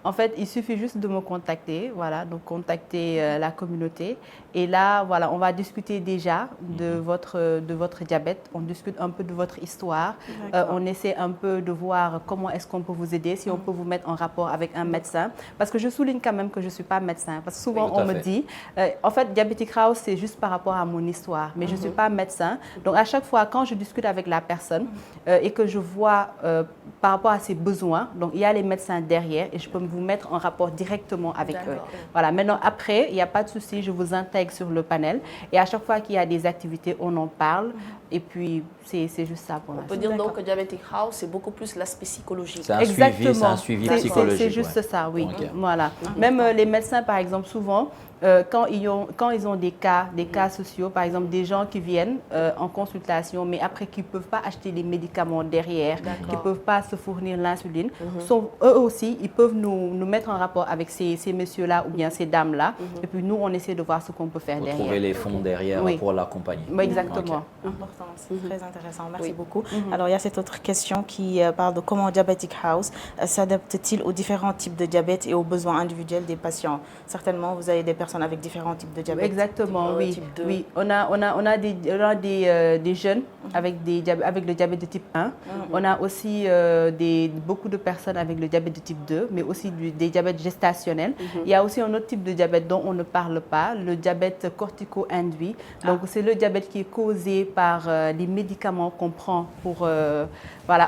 En fait, il suffit juste de me contacter, voilà, donc contacter la communauté. Et là, voilà, on va discuter déjà de votre diabète. On discute un peu de votre histoire. On essaie un peu de voir comment est-ce qu'on peut vous aider, si on peut vous mettre en rapport avec un médecin. Parce que je souligne quand même que je ne suis pas médecin. Parce que souvent, on me dit, en fait, Diabetic House, c'est juste par rapport à mon histoire. Mais je ne suis pas médecin. Donc, à chaque fois, quand je discute avec la personne et que je vois par rapport à ses besoins. Donc, il y a les médecins derrière et je peux vous mettre en rapport directement avec eux. Voilà. Maintenant, après, il n'y a pas de souci, je vous intègre sur le panel. Et à chaque fois qu'il y a des activités, on en parle. Et puis, c'est juste ça pour l'instant. On peut dire donc que Diabetic House, c'est beaucoup plus l'aspect psychologique. C'est un suivi psychologique. C'est juste ça, oui. Okay. Voilà. Même les médecins, par exemple, souvent, quand ils ont des cas sociaux, par exemple des gens qui viennent en consultation, mais après qui ne peuvent pas acheter les médicaments derrière, qui ne peuvent pas se fournir l'insuline, eux aussi, ils peuvent nous mettre en rapport avec ces messieurs-là ou bien ces dames-là. Et puis nous, on essaie de voir ce qu'on peut faire derrière. Trouver les fonds derrière pour l'accompagner. Exactement. Important, c'est très intéressant. Merci beaucoup. Alors, il y a cette autre question qui parle de comment Diabetic House s'adapte-t-il aux différents types de diabète et aux besoins individuels des patients. Certainement, vous avez des personnes avec différents types de diabète. Exactement, oui. Oui. On a des jeunes avec le diabète de type 1. On a aussi beaucoup de personnes avec le diabète de type 2, mais aussi des diabètes gestationnels. Il y a aussi un autre type de diabète dont on ne parle pas, le diabète cortico-induit. Donc, c'est le diabète qui est causé par les médicaments qu'on prend pour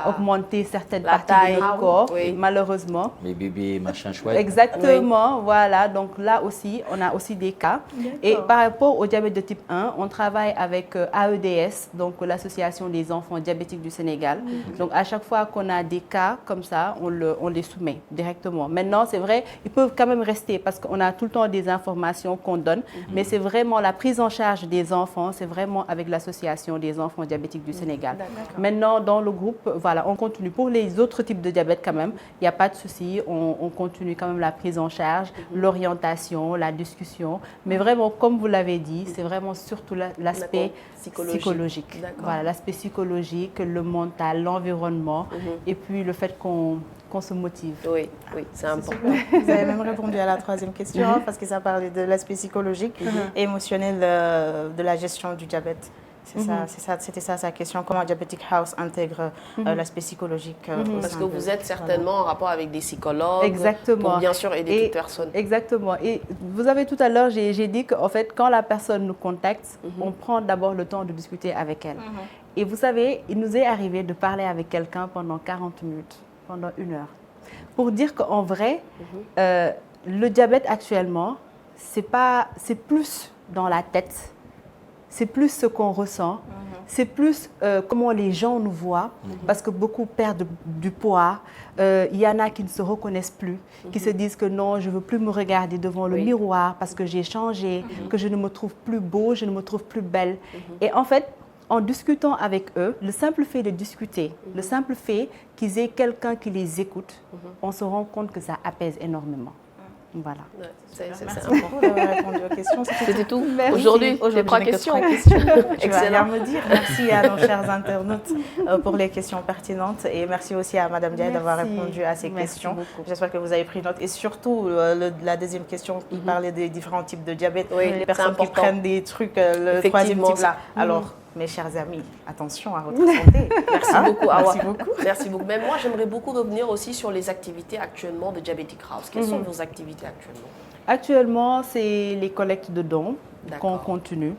augmenter certaines parties de notre corps, malheureusement. Les bébés, machin chouette. Exactement, voilà. Donc là aussi, on a aussi des cas. Et par rapport au diabète de type 1, on travaille avec AEDS, donc l'Association des enfants diabétiques du Sénégal. Donc à chaque fois qu'on a des cas comme ça, on les soumet directement. Maintenant, c'est vrai, ils peuvent quand même rester parce qu'on a tout le temps des informations qu'on donne, mais c'est vraiment la prise en charge des enfants, c'est vraiment avec l'Association des enfants diabétiques du Sénégal. Maintenant, dans le groupe, voilà, on continue. Pour les autres types de diabète quand même, il n'y a pas de souci, on continue quand même la prise en charge, l'orientation, la discussion. Mais vraiment, comme vous l'avez dit, c'est vraiment surtout l'aspect psychologique. Voilà, l'aspect psychologique, le mental, l'environnement et puis le fait qu'on se motive. Oui, c'est important. Vous avez même répondu à la troisième question parce que ça parlait de l'aspect psychologique et émotionnel de la gestion du diabète. C'était ça sa question. Comment Diabetic House intègre l'aspect psychologique parce que vous êtes certainement en rapport avec des psychologues. Exactement. Pour bien sûr aider toute personne. Exactement. Et vous avez tout à l'heure, j'ai dit qu'en fait, quand la personne nous contacte, on prend d'abord le temps de discuter avec elle. Et vous savez, il nous est arrivé de parler avec quelqu'un pendant 40 minutes, pendant 1 heure. Pour dire qu'en vrai, le diabète actuellement, c'est plus dans la tête. C'est plus ce qu'on ressent, c'est plus comment les gens nous voient, parce que beaucoup perdent du poids. Il y en a qui ne se reconnaissent plus, qui se disent que non, je ne veux plus me regarder devant le miroir parce que j'ai changé, que je ne me trouve plus beau, je ne me trouve plus belle. Et en fait, en discutant avec eux, le simple fait de discuter, le simple fait qu'ils aient quelqu'un qui les écoute, on se rend compte que ça apaise énormément. Voilà. Merci beaucoup d'avoir répondu aux questions. C'était tout. Aujourd'hui, les 3 questions. Je vais rien me dire. Merci à nos chers internautes pour les questions pertinentes et merci aussi à Madame Diaye d'avoir répondu à ces questions. J'espère que vous avez pris note et surtout la deuxième question qui parlait des différents types de diabète. Les personnes qui prennent des trucs, le troisième type là. Alors, mes chers amis, attention à votre santé. Merci beaucoup, Awa. Merci beaucoup. Merci beaucoup. Mais moi, j'aimerais beaucoup revenir aussi sur les activités actuellement de Diabetic House. Quelles sont vos activités actuellement? Actuellement, c'est les collectes de dons qu'on continue,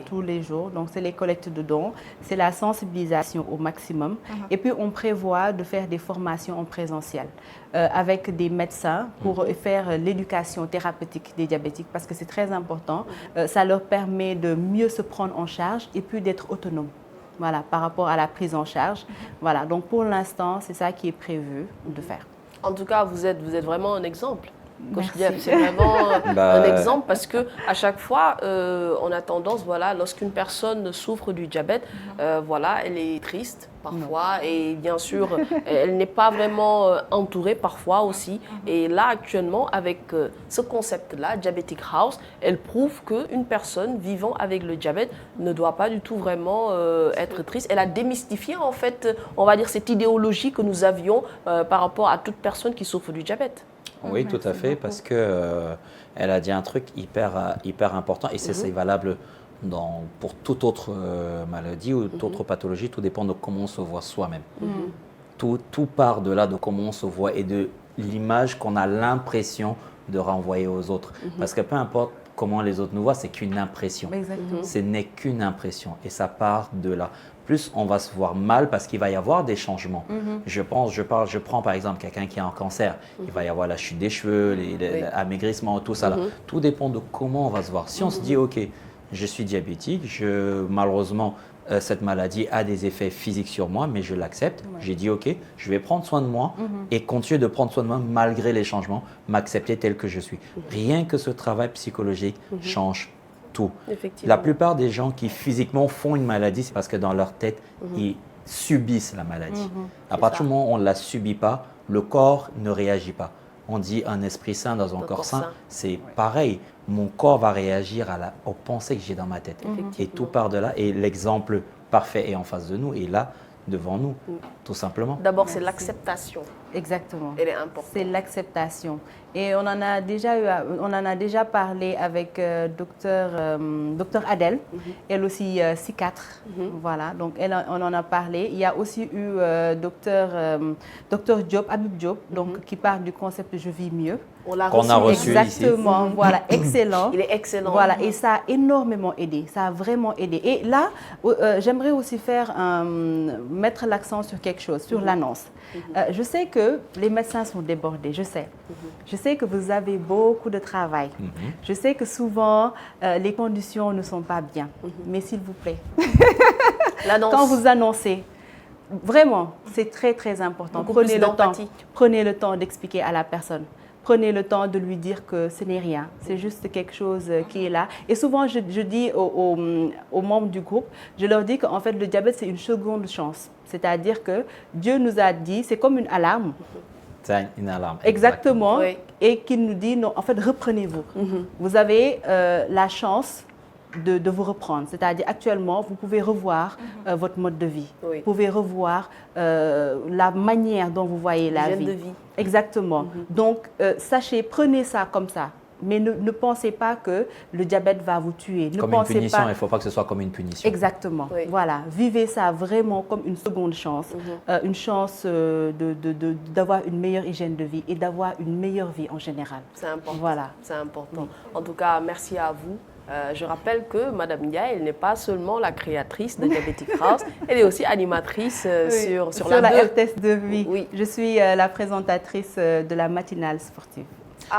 tous les jours. Donc, c'est les collectes de dons, c'est la sensibilisation au maximum. Et puis, on prévoit de faire des formations en présentiel avec des médecins pour faire l'éducation thérapeutique des diabétiques parce que c'est très important. Ça leur permet de mieux se prendre en charge et puis d'être autonomes. Voilà, par rapport à la prise en charge. Voilà, donc pour l'instant, c'est ça qui est prévu de faire. En tout cas, vous êtes vraiment un exemple. C'est vraiment un exemple parce que à chaque fois, on a tendance, lorsqu'une personne souffre du diabète, elle est triste parfois et bien sûr, elle n'est pas vraiment entourée parfois aussi. Et là, actuellement, avec ce concept-là, Diabetic House, elle prouve qu'une personne vivant avec le diabète ne doit pas du tout vraiment être triste. Elle a démystifié en fait, on va dire, cette idéologie que nous avions par rapport à toute personne qui souffre du diabète. Oui, tout à fait, parce qu'elle a dit un truc hyper important et c'est valable pour toute autre maladie ou toute autre pathologie. Tout dépend de comment on se voit soi-même. Tout part de là, de comment on se voit et de l'image qu'on a l'impression de renvoyer aux autres. Parce que peu importe comment les autres nous voient, c'est qu'une impression. Ce n'est qu'une impression et ça part de là. plus on va se voir mal parce qu'il va y avoir des changements. Je prends par exemple quelqu'un qui a un cancer, il va y avoir la chute des cheveux, l'amaigrissement, tout ça. Là. Tout dépend de comment on va se voir. Si on se dit, OK, je suis diabétique, malheureusement, cette maladie a des effets physiques sur moi, mais je l'accepte. J'ai dit, OK, je vais prendre soin de moi et continuer de prendre soin de moi malgré les changements, m'accepter tel que je suis. Rien que ce travail psychologique change tout. La plupart des gens qui physiquement font une maladie, c'est parce que dans leur tête, ils subissent la maladie. À partir du moment où on ne la subit pas, le corps ne réagit pas. On dit un esprit sain dans un corps sain, c'est pareil. Mon corps va réagir aux pensées que j'ai dans ma tête. Et tout part de là. Et l'exemple parfait est en face de nous et là, devant nous, tout simplement. D'abord, c'est l'acceptation. Exactement. Elle est importante. C'est l'acceptation. Et on en a déjà parlé avec docteur Adèle, elle aussi psychiatre. Voilà, donc on en a parlé. Il y a aussi eu docteur Diop, Habib Diop, donc qui parle du concept je vis mieux. Qu'on a reçu exactement, ici. Voilà, excellent. Il est excellent. Voilà, et ça a énormément aidé, ça a vraiment aidé. Et là, j'aimerais aussi mettre l'accent sur quelque chose, sur l'annonce. Je sais que les médecins sont débordés, je sais. Je sais que vous avez beaucoup de travail. Je sais que souvent, les conditions ne sont pas bien. Mais s'il vous plaît, quand vous annoncez, vraiment, c'est très, très important. Prenez le temps d'expliquer à la personne. Prenez le temps de lui dire que ce n'est rien, c'est juste quelque chose qui est là. Et souvent, je dis aux membres du groupe, je leur dis qu'en fait, le diabète, c'est une seconde chance. C'est-à-dire que Dieu nous a dit, c'est comme une alarme. C'est une alarme. Exactement. Oui. Et qu'il nous dit, non, en fait, reprenez-vous. Vous avez la chance de vous reprendre. C'est-à-dire, actuellement, vous pouvez revoir votre mode de vie. Vous pouvez revoir la manière dont vous voyez la vie. De vie. Exactement. Donc, sachez, prenez ça comme ça. Mais ne pensez pas que le diabète va vous tuer. Comme une punition, il ne faut pas que ce soit comme une punition. Exactement. Oui. Voilà. Vivez ça vraiment comme une seconde chance. Une chance d'avoir une meilleure hygiène de vie et d'avoir une meilleure vie en général. C'est important. Voilà. C'est important. En tout cas, merci à vous. Je rappelle que Madame Ndiaye, elle n'est pas seulement la créatrice de Diabetic House, elle est aussi animatrice sur la RTS de vie. Oui. Je suis la présentatrice de la matinale sportive.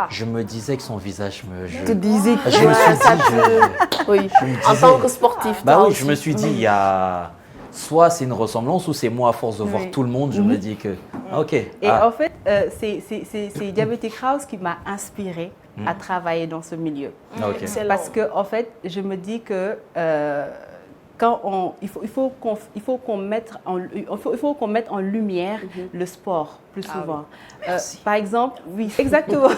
Je me disais que son visage te disais que je me suis dit, en tant que sportif. Bah oui, je me suis dit, il y a soit c'est une ressemblance ou c'est moi à force de voir tout le monde, je me dis que ok. Et en fait, c'est Diabetic House qui m'a inspirée à travailler dans ce milieu. Parce que en fait, je me dis que il faut qu'on mette en lumière le sport plus souvent. Par exemple, oui, exactement.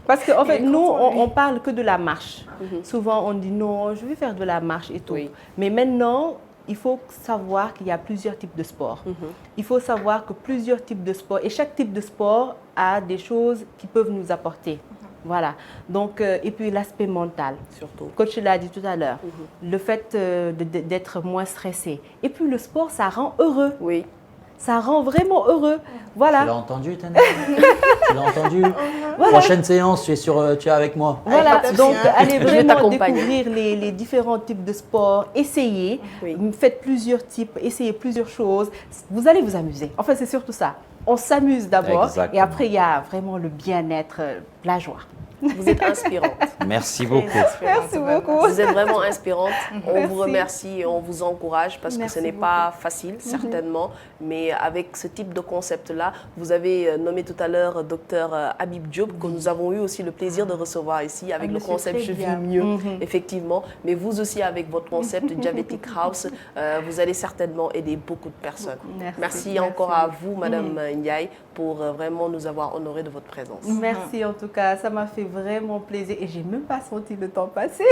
Parce qu'en fait, nous, on parle que de la marche. Souvent, on dit non, je vais faire de la marche et tout. Mais maintenant, il faut savoir qu'il y a plusieurs types de sports. Il faut savoir que plusieurs types de sports, et chaque type de sport a des choses qui peuvent nous apporter. Voilà. Donc, et puis l'aspect mental. Surtout. Coach l'a dit tout à l'heure. Le fait d'être moins stressé. Et puis le sport, ça rend heureux. Oui. Ça rend vraiment heureux. Voilà. Tu l'as entendu, Tana? Tu l'as entendu? Voilà. Prochaine séance, tu es avec moi. Voilà. Donc, allez vraiment découvrir les différents types de sports. Essayez. Faites plusieurs types. Essayez plusieurs choses. Vous allez vous amuser. En fait, c'est surtout ça. On s'amuse d'abord. Et après, il y a vraiment le bien-être, la joie. Vous êtes inspirante. Merci beaucoup. Merci beaucoup. Vous êtes vraiment inspirante. On vous remercie et on vous encourage parce que ce n'est pas facile, certainement. Mais avec ce type de concept-là, vous avez nommé tout à l'heure Dr Habib Diop, que nous avons eu aussi le plaisir de recevoir ici avec le concept Je vis mieux, effectivement. Mais vous aussi, avec votre concept Diabetic House, vous allez certainement aider beaucoup de personnes. Merci encore à vous, Madame Ndiaye, pour vraiment nous avoir honoré de votre présence. Merci en tout cas, ça m'a fait vraiment plaisir et j'ai même pas senti le temps passer.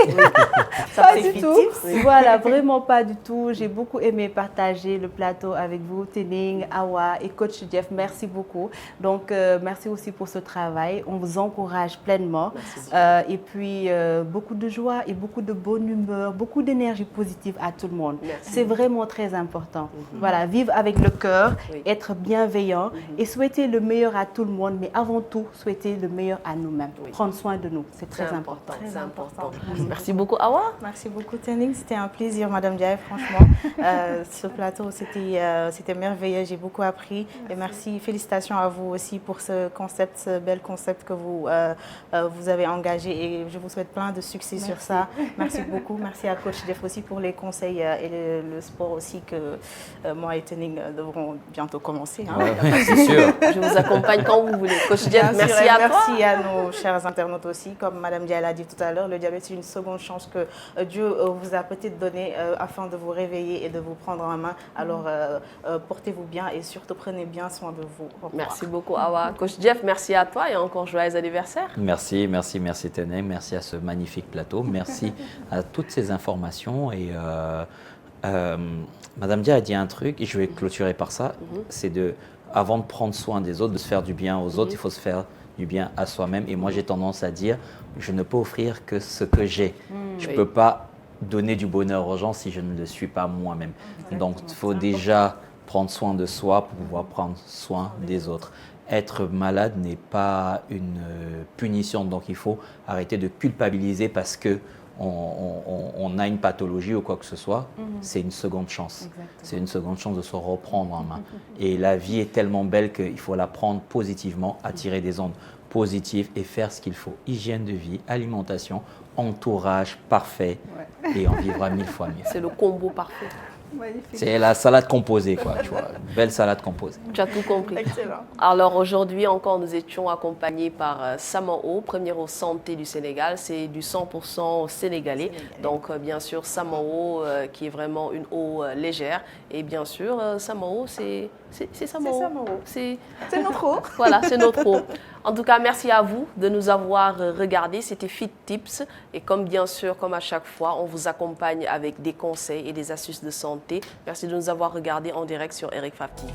Ça pas du tout. Voilà, vraiment pas du tout. J'ai beaucoup aimé partager le plateau avec vous, Tening, Awa et Coach Jeff. Merci beaucoup. Donc, merci aussi pour ce travail. On vous encourage pleinement. Et puis, beaucoup de joie et beaucoup de bonne humeur, beaucoup d'énergie positive à tout le monde. C'est vraiment très important. Voilà, vivre avec le cœur, être bienveillant et souhaiter le meilleur à tout le monde, mais avant tout, souhaiter le meilleur à nous-mêmes. Prendre prendre soin de nous. C'est très important. C'est important. Merci beaucoup, Awa. Merci beaucoup, Tening. C'était un plaisir, Madame Diaye, franchement. Ce plateau, c'était merveilleux. J'ai beaucoup appris. Et merci, félicitations à vous aussi pour ce concept, ce bel concept que vous avez engagé. Et je vous souhaite plein de succès sur ça. Merci beaucoup. Merci à Coach Jeff aussi pour les conseils et le sport aussi que moi et Tening devront bientôt commencer. Hein. C'est sûr. Je vous accompagne quand vous voulez. Coach Jeff, Bien sûr, merci et à toi. merci à nos chers internautes aussi. Comme Madame Diaye l'a dit tout à l'heure, le diabète, c'est une seconde chance que Dieu vous a peut-être donnée afin de vous réveiller et de vous prendre en main. Alors, portez-vous bien et surtout prenez bien soin de vous. Au revoir. Merci beaucoup, Awa. Coach Jeff, merci à toi et encore joyeux anniversaire. Merci Tening, merci à ce magnifique plateau, merci à toutes ces informations et Madame Dia a dit un truc et je vais clôturer par ça, c'est avant de prendre soin des autres, de se faire du bien aux autres, il faut se faire du bien à soi-même et moi j'ai tendance à dire, je ne peux offrir que ce que j'ai, je ne peux pas donner du bonheur aux gens si je ne le suis pas moi-même. Donc il faut déjà prendre soin de soi pour pouvoir prendre soin des autres. Être malade n'est pas une punition, donc il faut arrêter de culpabiliser parce que on a une pathologie ou quoi que ce soit, c'est une seconde chance. C'est une seconde chance de se reprendre en main. Et la vie est tellement belle qu'il faut la prendre positivement, attirer des ondes positives et faire ce qu'il faut. Hygiène de vie, alimentation, entourage parfait et on vivra 1000 fois mieux. C'est le combo parfait. C'est la salade composée, quoi, tu vois, une belle salade composée. Tu as tout compris. Excellent. Alors aujourd'hui encore, nous étions accompagnés par Samao, première eau santé du Sénégal. C'est du 100% sénégalais. Donc bien sûr, Samao qui est vraiment une eau légère. Et bien sûr, Samao, c'est Samao. C'est notre eau. Voilà, c'est notre eau. En tout cas, merci à vous de nous avoir regardés. C'était Fit Tips. Et comme bien sûr, comme à chaque fois, on vous accompagne avec des conseils et des astuces de santé. Merci de nous avoir regardés en direct sur Eric Fab TV.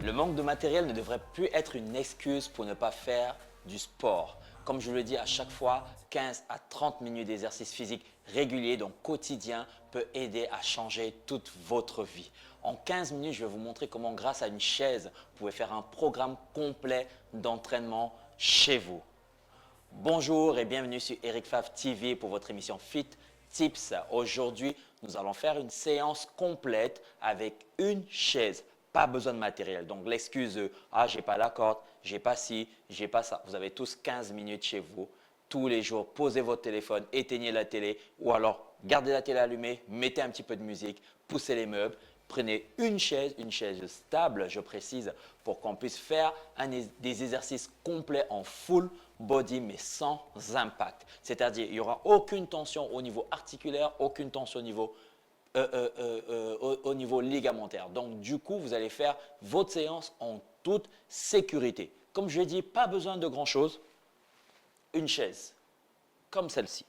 Le manque de matériel ne devrait plus être une excuse pour ne pas faire du sport. Comme je le dis à chaque fois, 15 à 30 minutes d'exercice physique régulier, donc quotidien, peut aider à changer toute votre vie. En 15 minutes, je vais vous montrer comment, grâce à une chaise, vous pouvez faire un programme complet d'entraînement chez vous. Bonjour et bienvenue sur Eric Fab TV pour votre émission Fit Tips. Aujourd'hui, nous allons faire une séance complète avec une chaise. Pas besoin de matériel. Donc l'excuse « Ah, j'ai pas la corde, j'ai pas ci, j'ai pas ça ». Vous avez tous 15 minutes chez vous. Tous les jours, posez votre téléphone, éteignez la télé ou alors gardez la télé allumée, mettez un petit peu de musique, poussez les meubles. Prenez une chaise stable, je précise, pour qu'on puisse faire des exercices complets en full body, mais sans impact. C'est-à-dire, il n'y aura aucune tension au niveau articulaire, aucune tension au niveau ligamentaire. Donc, du coup, vous allez faire votre séance en toute sécurité. Comme je l'ai dit, pas besoin de grand-chose. Une chaise, comme celle-ci,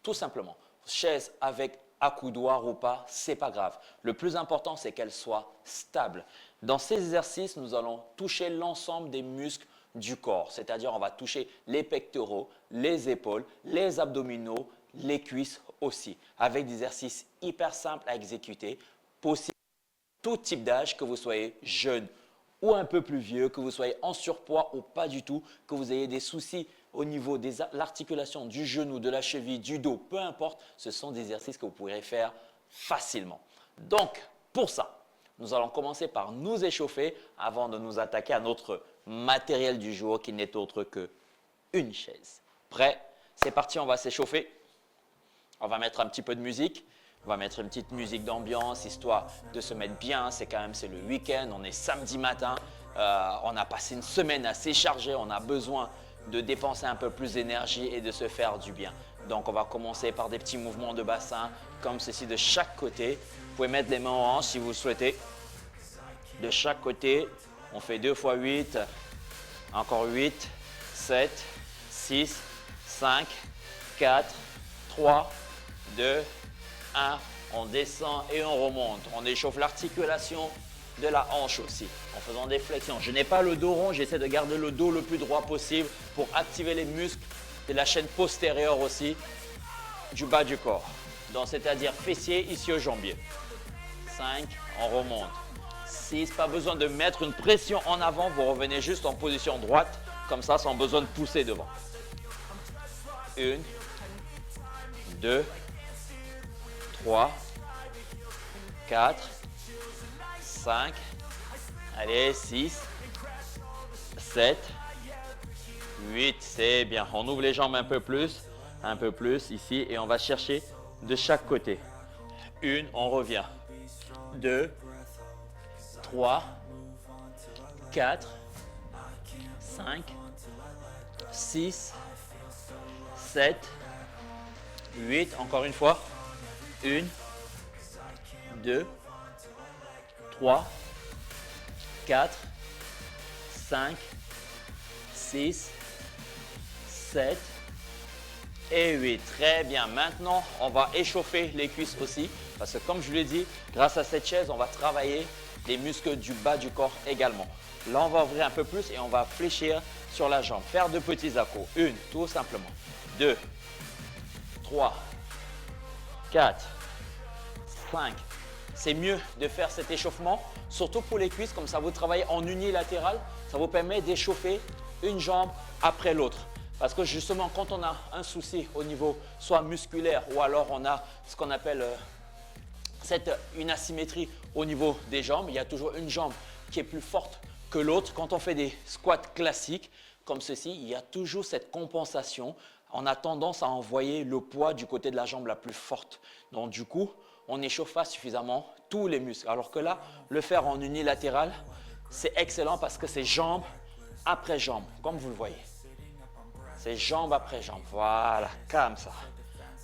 tout simplement. Chaise avec accoudoir ou pas, c'est pas grave. Le plus important, c'est qu'elle soit stable. Dans ces exercices, nous allons toucher l'ensemble des muscles du corps. C'est-à-dire, on va toucher les pectoraux, les épaules, les abdominaux, les cuisses aussi. Avec des exercices hyper simples à exécuter, possible tout type d'âge, que vous soyez jeune ou un peu plus vieux, que vous soyez en surpoids ou pas du tout, que vous ayez des soucis au niveau de l'articulation du genou, de la cheville, du dos, peu importe, ce sont des exercices que vous pourrez faire facilement. Donc, pour ça, nous allons commencer par nous échauffer avant de nous attaquer à notre matériel du jour qui n'est autre qu'une chaise. Prêt? C'est parti, on va s'échauffer. On va mettre un petit peu de musique. On va mettre une petite musique d'ambiance, histoire de se mettre bien. C'est le week-end, on est samedi matin. On a passé une semaine assez chargée. On a besoin de dépenser un peu plus d'énergie et de se faire du bien. Donc, on va commencer par des petits mouvements de bassin, comme ceci de chaque côté. Vous pouvez mettre les mains en hanche si vous le souhaitez. De chaque côté, on fait 2 fois 8, encore 8, 7, 6, 5, 4, 3, 2, 1. On descend et on remonte. On échauffe l'articulation de la hanche aussi, en faisant des flexions. Je n'ai pas le dos rond, j'essaie de garder le dos le plus droit possible pour activer les muscles de la chaîne postérieure aussi du bas du corps. Donc, c'est-à-dire fessier ici au jambier. 5, on remonte. 6, pas besoin de mettre une pression en avant, vous revenez juste en position droite comme ça, sans besoin de pousser devant. 1, 2, 3, 4, 5, allez, 6, 7, 8, c'est bien. On ouvre les jambes un peu plus ici et on va chercher de chaque côté. 1, on revient. 2, 3, 4, 5, 6, 7, 8, encore une fois. 1, 2, 3, 4, 5, 6, 7 et 8. Très bien. Maintenant, on va échauffer les cuisses aussi parce que comme je l'ai dit, grâce à cette chaise, on va travailler les muscles du bas du corps également. Là, on va ouvrir un peu plus et on va fléchir sur la jambe. Faire de petits accos. 1, tout simplement. 2, 3, 4, 5. C'est mieux de faire cet échauffement, surtout pour les cuisses, comme ça vous travaillez en unilatéral. Ça vous permet d'échauffer une jambe après l'autre. Parce que justement, quand on a un souci au niveau soit musculaire ou alors on a ce qu'on appelle une asymétrie au niveau des jambes, il y a toujours une jambe qui est plus forte que l'autre. Quand on fait des squats classiques comme ceci, il y a toujours cette compensation. On a tendance à envoyer le poids du côté de la jambe la plus forte. Donc du coup, on n'échauffe pas suffisamment tous les muscles. Alors que là, le faire en unilatéral, c'est excellent parce que c'est jambe après jambe, comme vous le voyez. C'est jambe après jambe. Voilà, comme ça.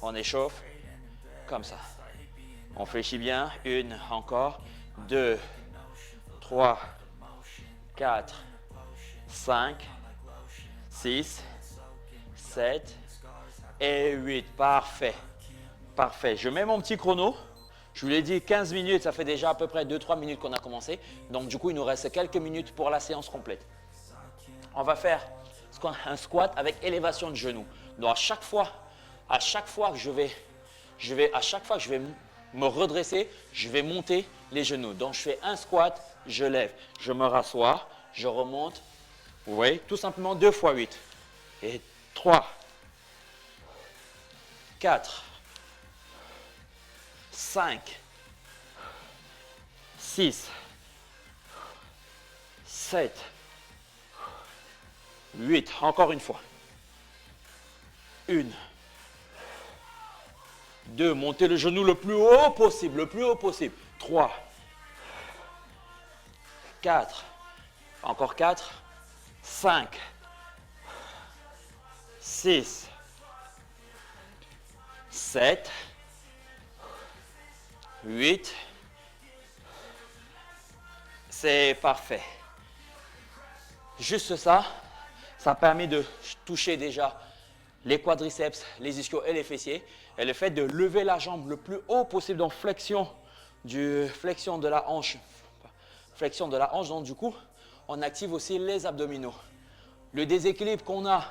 On échauffe comme ça. On fléchit bien. 1, encore. 2, 3, 4, 5, 6, 7 et 8. Parfait. Parfait. Je mets mon petit chrono. Je vous l'ai dit, 15 minutes, ça fait déjà à peu près 2-3 minutes qu'on a commencé. Donc du coup, il nous reste quelques minutes pour la séance complète. On va faire un squat avec élévation de genoux. Donc à chaque fois que je vais me redresser, je vais monter les genoux. Donc je fais un squat, je lève, je me rassois, je remonte. Vous voyez, tout simplement 2 fois 8. Et 3, 4, 5, 6, 7, 8. Encore une fois. 1, 2. Montez le genou le plus haut possible, 3, 4. Encore 4, 5, 6, 7, 8. C'est parfait. Juste ça, ça permet de toucher déjà les quadriceps, les ischios et les fessiers. Et le fait de lever la jambe le plus haut possible, donc flexion de la hanche. Flexion de la hanche, donc du coup, on active aussi les abdominaux. Le déséquilibre qu'on a,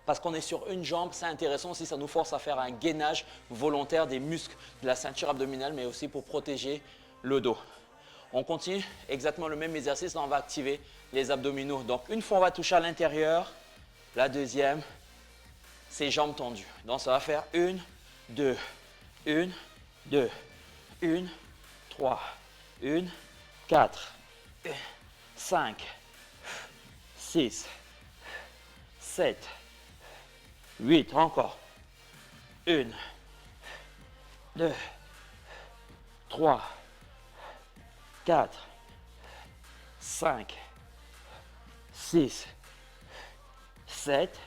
parce qu'on est sur une jambe, c'est intéressant aussi, ça nous force à faire un gainage volontaire des muscles de la ceinture abdominale, mais aussi pour protéger le dos. On continue exactement le même exercice, là on va activer les abdominaux. Donc une fois on va toucher à l'intérieur, la deuxième, c'est jambes tendues. Donc ça va faire 1, 2, 1, 2, 1, 3, 1, 4, 5, 6, 7, 8, encore. 1, 2, 3, 4, 5, 6, 7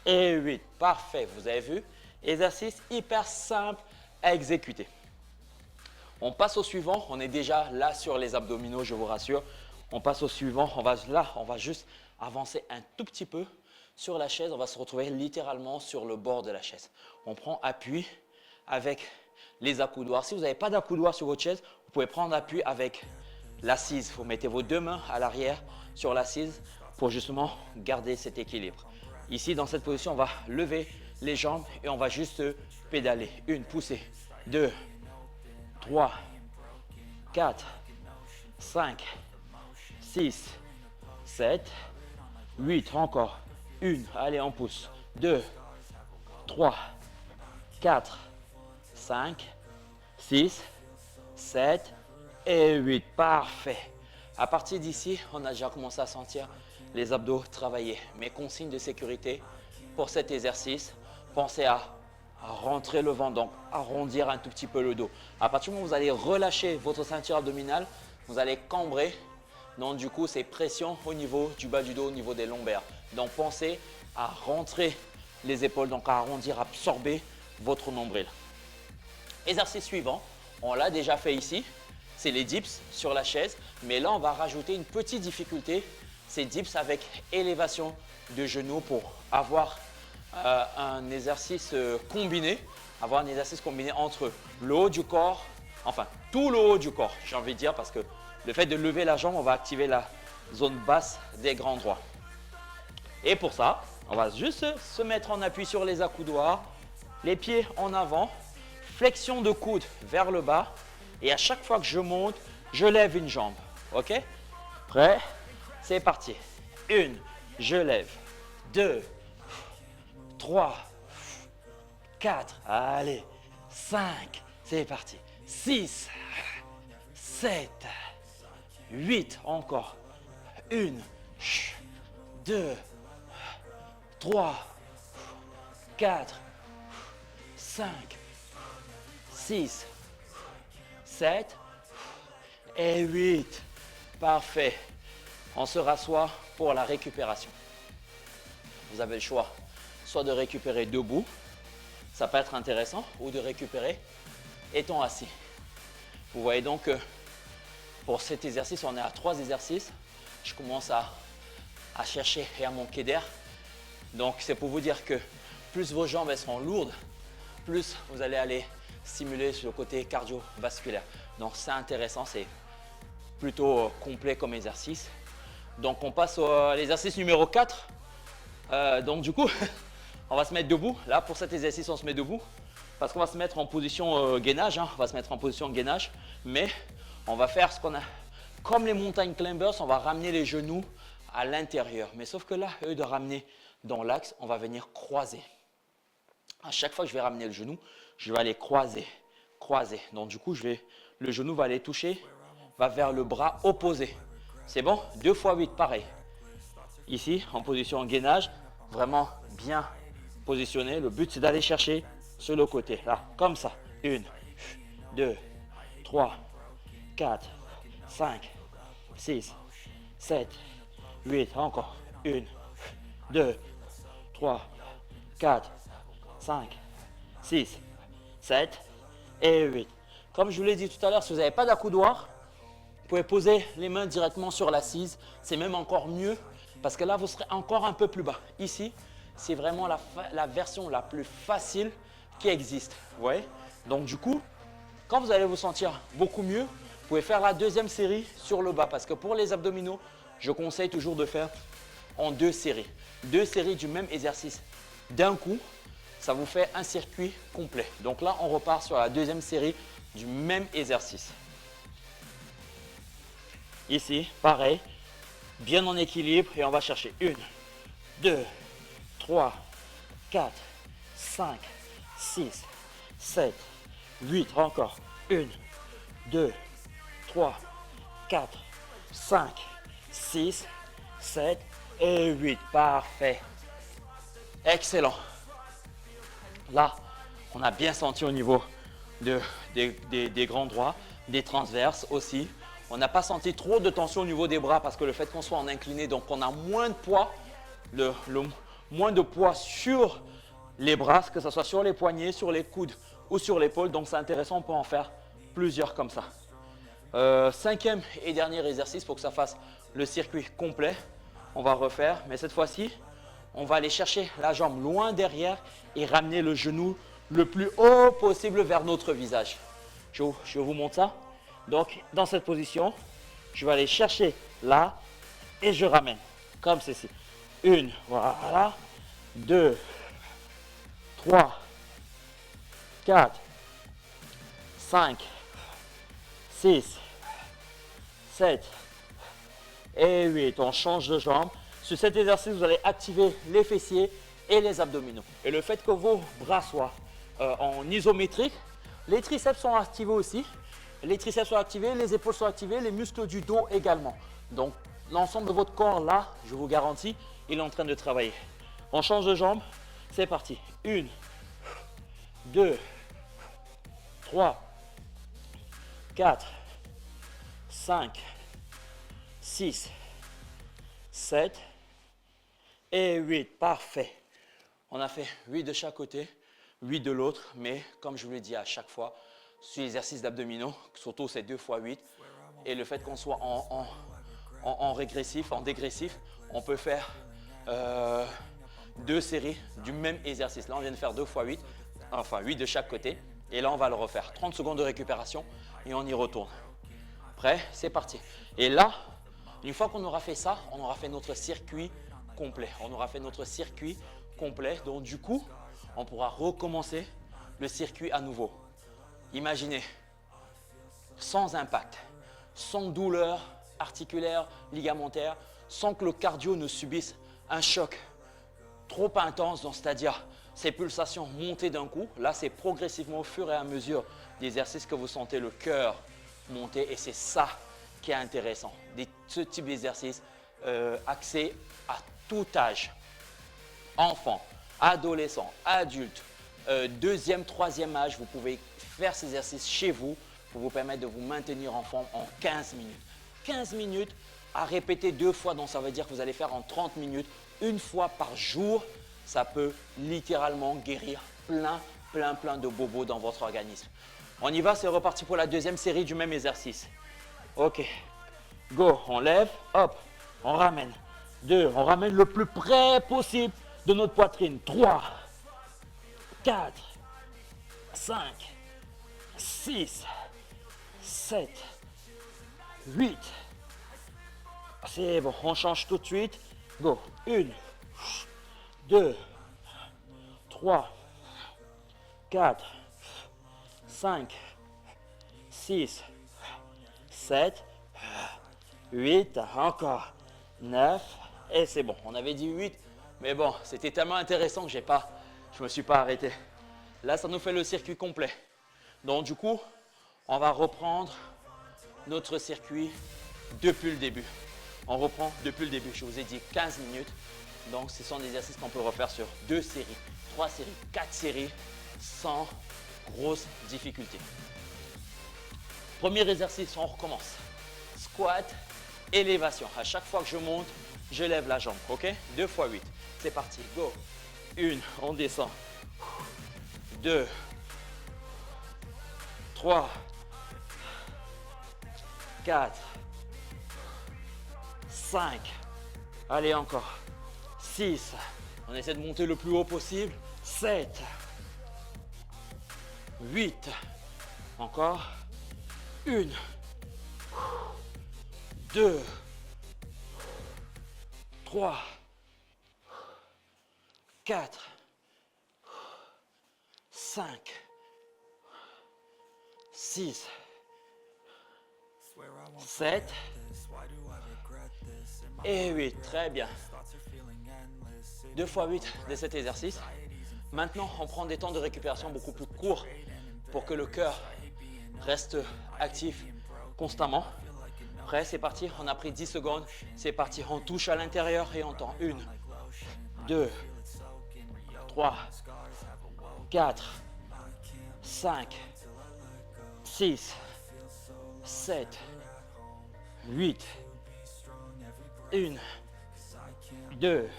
et 8. Parfait, vous avez vu, exercice hyper simple à exécuter. On passe au suivant, on est déjà là sur les abdominaux, je vous rassure. On passe au suivant, on va juste avancer un tout petit peu sur la chaise. On va se retrouver littéralement sur le bord de la chaise. On prend appui avec les accoudoirs. Si vous n'avez pas d'accoudoir sur votre chaise, vous pouvez prendre appui avec l'assise. Vous mettez vos deux mains à l'arrière sur l'assise pour justement garder cet équilibre. Ici, dans cette position, on va lever les jambes et on va juste pédaler. 1, poussée. 2, 3, 4, 5, 6, 7, 8, encore. 1, allez, on pousse. 2, 3, 4, 5, 6, 7 et 8. Parfait. À partir d'ici, on a déjà commencé à sentir les abdos travailler. Mes consignes de sécurité pour cet exercice, pensez à rentrer le ventre, donc arrondir un tout petit peu le dos. À partir du moment où vous allez relâcher votre ceinture abdominale, vous allez cambrer. Donc du coup, c'est pression au niveau du bas du dos, au niveau des lombaires. Donc pensez à rentrer les épaules, donc à arrondir, absorber votre nombril. Exercice suivant, on l'a déjà fait ici, c'est les dips sur la chaise. Mais là, on va rajouter une petite difficulté, c'est dips avec élévation de genoux pour avoir un exercice combiné, entre le haut du corps, enfin tout le haut du corps, j'ai envie de dire, parce que le fait de lever la jambe, on va activer la zone basse des grands droits. Et pour ça, on va juste se mettre en appui sur les accoudoirs, les pieds en avant, flexion de coude vers le bas. Et à chaque fois que je monte, je lève une jambe. OK? Prêt? C'est parti. 1, je lève. 2, 3, 4, allez. 5, c'est parti. 6, 7, 8, encore. 1, 2, 3, 4, 5, 6, 7 et 8. Parfait. On se rassoit pour la récupération. Vous avez le choix, soit de récupérer debout, ça peut être intéressant, ou de récupérer étant assis. Vous voyez donc que pour cet exercice, on est à 3 exercices. Je commence à chercher et à manquer d'air. Donc c'est pour vous dire que plus vos jambes elles seront lourdes, plus vous allez aller stimuler sur le côté cardiovasculaire. Donc c'est intéressant, c'est plutôt complet comme exercice. Donc on passe à l'exercice numéro 4. Donc du coup, on va se mettre debout. Là pour cet exercice, on se met debout parce qu'on va se mettre en position gainage. On va se mettre en position gainage, mais on va faire ce qu'on a comme les mountain climbers. On va ramener les genoux à l'intérieur. Mais sauf que là, au lieu de ramener dans l'axe, on va venir croiser. À chaque fois que je vais ramener le genou, je vais aller croiser, croiser. Donc du coup, le genou va aller toucher, va vers le bras opposé. C'est bon? 2 x 8, pareil. Ici, en position gainage, vraiment bien positionné. Le but, c'est d'aller chercher sur le côté. Là, comme ça. 1, 2, 3, 4, 5, 6, 7, 8. Encore. 1, 2, 3, 4, 5, 6, 7 et 8. Comme je vous l'ai dit tout à l'heure, si vous n'avez pas d'accoudoir, vous pouvez poser les mains directement sur l'assise. C'est même encore mieux parce que là, vous serez encore un peu plus bas. Ici, c'est vraiment la version la plus facile qui existe. Vous voyez? Donc du coup, quand vous allez vous sentir beaucoup mieux, vous pouvez faire la deuxième série sur le bas. Parce que pour les abdominaux, je conseille toujours de faire en 2 séries. 2 séries du même exercice d'un coup. Ça vous fait un circuit complet. Donc là, on repart sur la deuxième série du même exercice. Ici, pareil, bien en équilibre et on va chercher 1, 2, 3, 4, 5, 6, 7, 8, encore. 1, 2, 3, 4, 5, 6, 7 et 8. Parfait. Excellent. Là, on a bien senti au niveau des grands droits, des transverses aussi. On n'a pas senti trop de tension au niveau des bras parce que le fait qu'on soit en incliné, donc on a moins de poids, moins de poids sur les bras, que ce soit sur les poignets, sur les coudes ou sur l'épaule. Donc c'est intéressant, on peut en faire plusieurs comme ça. 5e et dernier exercice pour que ça fasse le circuit complet. On va refaire, mais cette fois-ci, on va aller chercher la jambe loin derrière et ramener le genou le plus haut possible vers notre visage. Je vous montre ça. Donc, dans cette position, je vais aller chercher là et je ramène comme ceci. 1, voilà. 2, 3, 4, 5, 6, 7 et 8. On change de jambe. Sur cet exercice, vous allez activer les fessiers et les abdominaux. Et le fait que vos bras soient en isométrique, les triceps sont activés aussi. Les triceps sont activés, les épaules sont activées, les muscles du dos également. Donc, l'ensemble de votre corps là, je vous garantis, il est en train de travailler. On change de jambe, c'est parti. 1, 2, 3, 4, 5, 6, 7 et 8. Parfait. On a fait 8 de chaque côté, 8 de l'autre, mais comme je vous l'ai dit à chaque fois, sur l'exercice d'abdominaux, surtout c'est 2 fois 8, et le fait qu'on soit en régressif, en dégressif, on peut faire 2 séries du même exercice. Là, on vient de faire 2 fois 8, enfin 8 de chaque côté, et là, on va le refaire. 30 secondes de récupération et on y retourne. Prêt? C'est parti. Et là, une fois qu'on aura fait ça, on aura fait notre circuit complet. On aura fait notre circuit complet, donc du coup, on pourra recommencer le circuit à nouveau. Imaginez, sans impact, sans douleur articulaire, ligamentaire, sans que le cardio ne subisse un choc trop intense, c'est-à-dire ces pulsations montées d'un coup. Là, c'est progressivement au fur et à mesure d'exercices que vous sentez le cœur monter et c'est ça qui est intéressant. Ce type d'exercice axé à tout âge, enfant, adolescent, adulte, deuxième, troisième âge, vous pouvez faire ces exercices chez vous pour vous permettre de vous maintenir en forme en 15 minutes. 15 minutes à répéter 2 fois, donc ça veut dire que vous allez faire en 30 minutes, une fois par jour. Ça peut littéralement guérir plein de bobos dans votre organisme. On y va, c'est reparti pour la deuxième série du même exercice. Ok, go, on lève, hop, on ramène. 2, on ramène le plus près possible de notre poitrine. 3, 4, 5, 6, 7, 8. C'est bon, on change tout de suite. Go, 1, 2, 3, 4, 5, 6, 7, 8, encore 9, et c'est bon. On avait dit 8, mais bon, c'était tellement intéressant que je ne me suis pas arrêté. Là, ça nous fait le circuit complet. Donc du coup, on va reprendre notre circuit depuis le début. On reprend depuis le début. Je vous ai dit 15 minutes. Donc, ce sont des exercices qu'on peut refaire sur 2 séries, 3 séries, 4 séries sans grosse difficulté. Premier exercice, on recommence. Squat, élévation. À chaque fois que je monte, je lève la jambe. OK? 2 fois 8. C'est parti. Go. 1, on descend. 2, 3, 4, 5. Allez, encore. 6. On essaie de monter le plus haut possible. 7. 8. Encore. 1. 2. 3. 4. 5. 6. 7. Et 8. Très bien. 2 fois 8 de cet exercice. Maintenant, on prend des temps de récupération beaucoup plus courts pour que le cœur reste actif constamment. Prêt, c'est parti. On a pris 10 secondes. C'est parti. On touche à l'intérieur et on tend. 1, 2, 3, 4, 5, 6, 7, 8, 1, 2,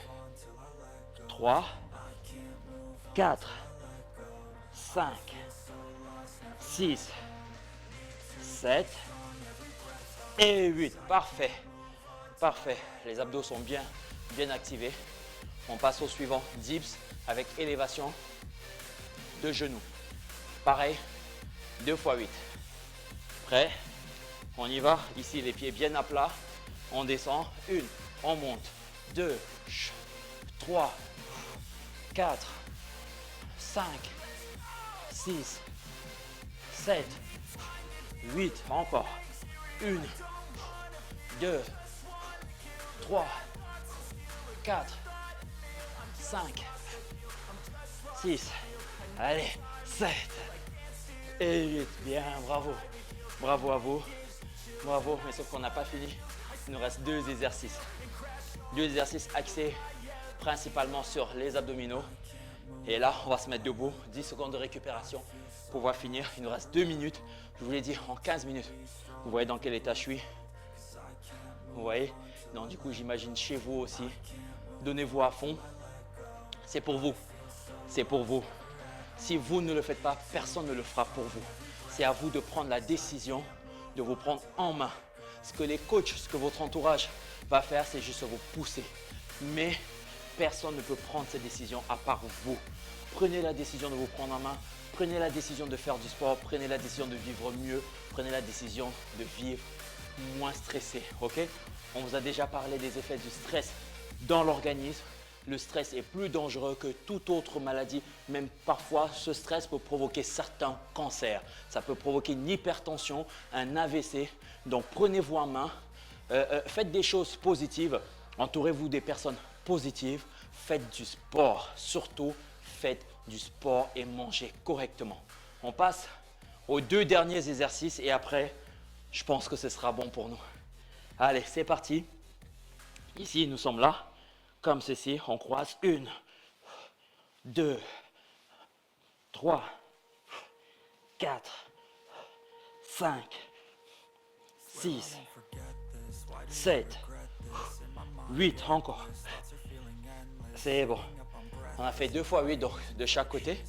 3, 4, 5, 6, 7 et 8. Parfait. Parfait. Les abdos sont bien activés. On passe au suivant. Dips avec élévation de genoux. Pareil, 2 fois 8. Prêt? On y va. Ici, les pieds bien à plat. On descend. 1, on monte. 2, 3, 4, 5, 6, 7, 8. Encore. 1, 2, 3, 4, 5, 6, allez, 7 et 8. Bien, bravo. Bravo à vous. Bravo, mais sauf qu'on n'a pas fini. Il nous reste 2 exercices. 2 exercices axés principalement sur les abdominaux. Et là, on va se mettre debout. 10 secondes de récupération pour pouvoir finir. Il nous reste 2 minutes. Je vous l'ai dit, en 15 minutes. Vous voyez dans quel état je suis? Vous voyez? Donc du coup, j'imagine chez vous aussi. Donnez-vous à fond. C'est pour vous. C'est pour vous. Si vous ne le faites pas, personne ne le fera pour vous. C'est à vous de prendre la décision, de vous prendre en main. Ce que les coachs, ce que votre entourage va faire, c'est juste vous pousser. Mais personne ne peut prendre cette décision à part vous. Prenez la décision de vous prendre en main. Prenez la décision de faire du sport. Prenez la décision de vivre mieux. Prenez la décision de vivre moins stressé. Ok? On vous a déjà parlé des effets du stress dans l'organisme. Le stress est plus dangereux que toute autre maladie. Même parfois, ce stress peut provoquer certains cancers. Ça peut provoquer une hypertension, un AVC. Donc, prenez-vous en main. Faites des choses positives. Entourez-vous des personnes positives. Faites du sport. Surtout, faites du sport et mangez correctement. On passe aux 2 derniers exercices et après, je pense que ce sera bon pour nous. Allez, c'est parti. Ici, nous sommes là. Comme ceci, on croise 1, 2, 3, 4, 5, 6, 7, 8, encore. C'est bon. On a fait 2 fois 8 donc de chaque côté.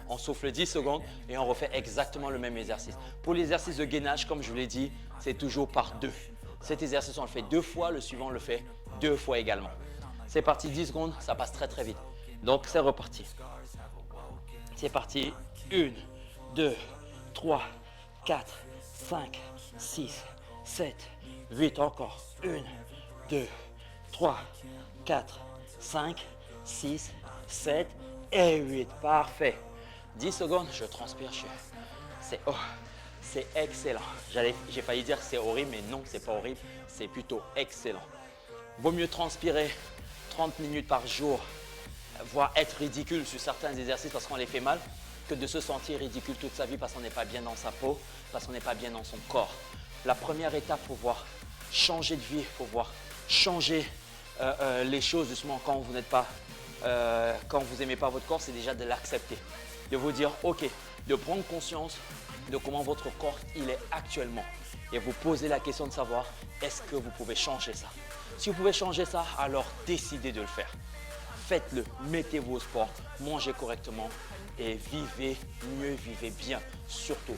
On souffle 10 secondes et on refait exactement le même exercice. Pour l'exercice de gainage, comme je vous l'ai dit, c'est toujours par 2. Cet exercice, on le fait 2 fois, le suivant, on le fait 2 fois également. C'est parti, 10 secondes, ça passe très très vite. Donc, c'est reparti. C'est parti. 1, 2, 3, 4, 5, 6, 7, 8. Encore. 1, 2, 3, 4, 5, 6, 7 et 8. Parfait. 10 secondes, je transpire. C'est excellent. J'ai failli dire que c'est horrible, mais non, c'est pas horrible. C'est plutôt excellent. Vaut mieux transpirer 30 minutes par jour, voire être ridicule sur certains exercices parce qu'on les fait mal, que de se sentir ridicule toute sa vie parce qu'on n'est pas bien dans sa peau, parce qu'on n'est pas bien dans son corps. La première étape pour pouvoir changer de vie, pour pouvoir changer les choses justement quand vous n'êtes pas, quand vous n'aimez pas votre corps, c'est déjà de l'accepter. De vous dire, ok, de prendre conscience de comment votre corps il est actuellement et vous poser la question de savoir, est-ce que vous pouvez changer ça? Si vous pouvez changer ça, alors décidez de le faire. Faites-le, mettez-vous au sport, mangez correctement et vivez mieux, vivez bien surtout.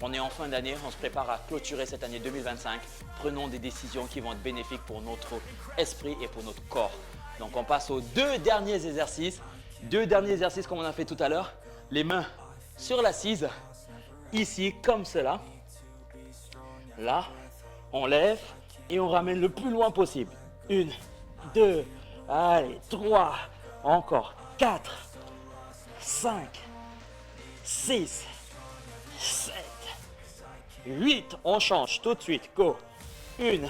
On est en fin d'année, on se prépare à clôturer cette année 2025. Prenons des décisions qui vont être bénéfiques pour notre esprit et pour notre corps. Donc on passe aux 2 derniers exercices. 2 derniers exercices comme on a fait tout à l'heure. Les mains sur l'assise, ici comme cela. Là, on lève et on ramène le plus loin possible. 1, 2, allez, 3, encore 4, 5, 6, 7, 8. On change tout de suite. Go. 1,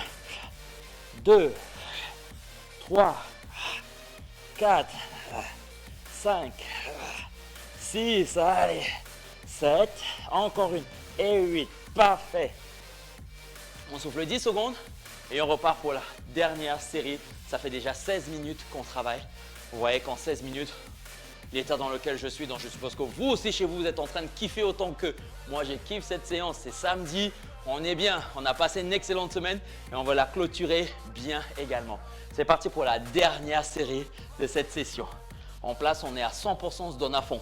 2, 3, 4, 5, 6, allez, 7, encore une et 8. Parfait. On souffle 10 secondes et on repart pour la dernière série. Ça fait déjà 16 minutes qu'on travaille. Vous voyez qu'en 16 minutes, l'état dans lequel je suis, donc je suppose que vous aussi chez vous, vous êtes en train de kiffer autant que moi. J'ai kiffé cette séance. C'est samedi, on est bien. On a passé une excellente semaine et on va la clôturer bien également. C'est parti pour la dernière série de cette session. En place, on est à 100%, on se donne à fond.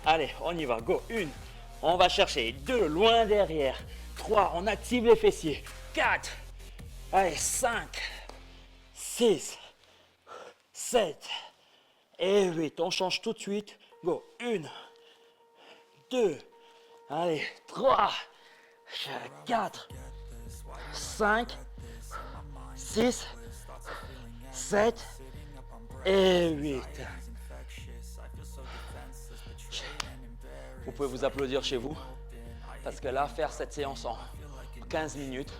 Allez, on y va. Go. 1, on va chercher. 2, loin derrière. 3, on active les fessiers. 4, allez, 5, 6, 7 et 8. On change tout de suite. Go. 1, 2, allez, 3, 4, 5, 6, 7 et 8. Vous pouvez vous applaudir chez vous parce que là, faire cette séance en 15 minutes,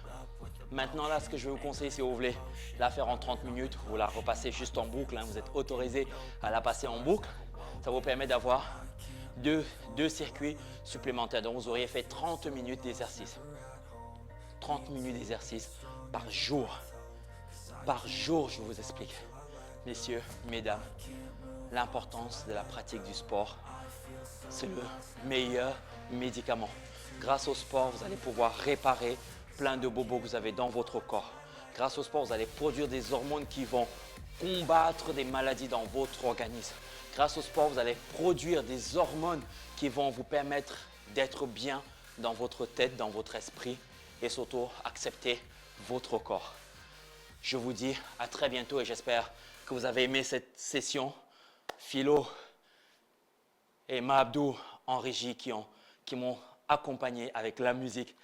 Maintenant, là, ce que je vais vous conseiller, si vous voulez la faire en 30 minutes, vous la repassez juste en boucle. Hein, vous êtes autorisé à la passer en boucle. Ça vous permet d'avoir deux circuits supplémentaires. Donc, vous auriez fait 30 minutes d'exercice. 30 minutes d'exercice par jour. Par jour, je vous explique. Messieurs, mesdames, l'importance de la pratique du sport, c'est le meilleur médicament. Grâce au sport, vous allez pouvoir réparer plein de bobos que vous avez dans votre corps. Grâce au sport, vous allez produire des hormones qui vont combattre des maladies dans votre organisme. Grâce au sport, vous allez produire des hormones qui vont vous permettre d'être bien dans votre tête, dans votre esprit et surtout accepter votre corps. Je vous dis à très bientôt et j'espère que vous avez aimé cette session. Philo et Mahabdou en régie qui m'ont accompagné avec la musique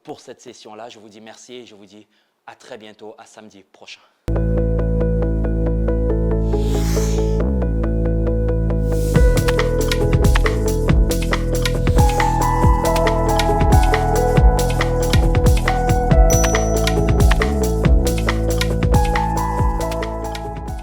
pour cette session-là. Je vous dis merci et je vous dis à très bientôt, à samedi prochain.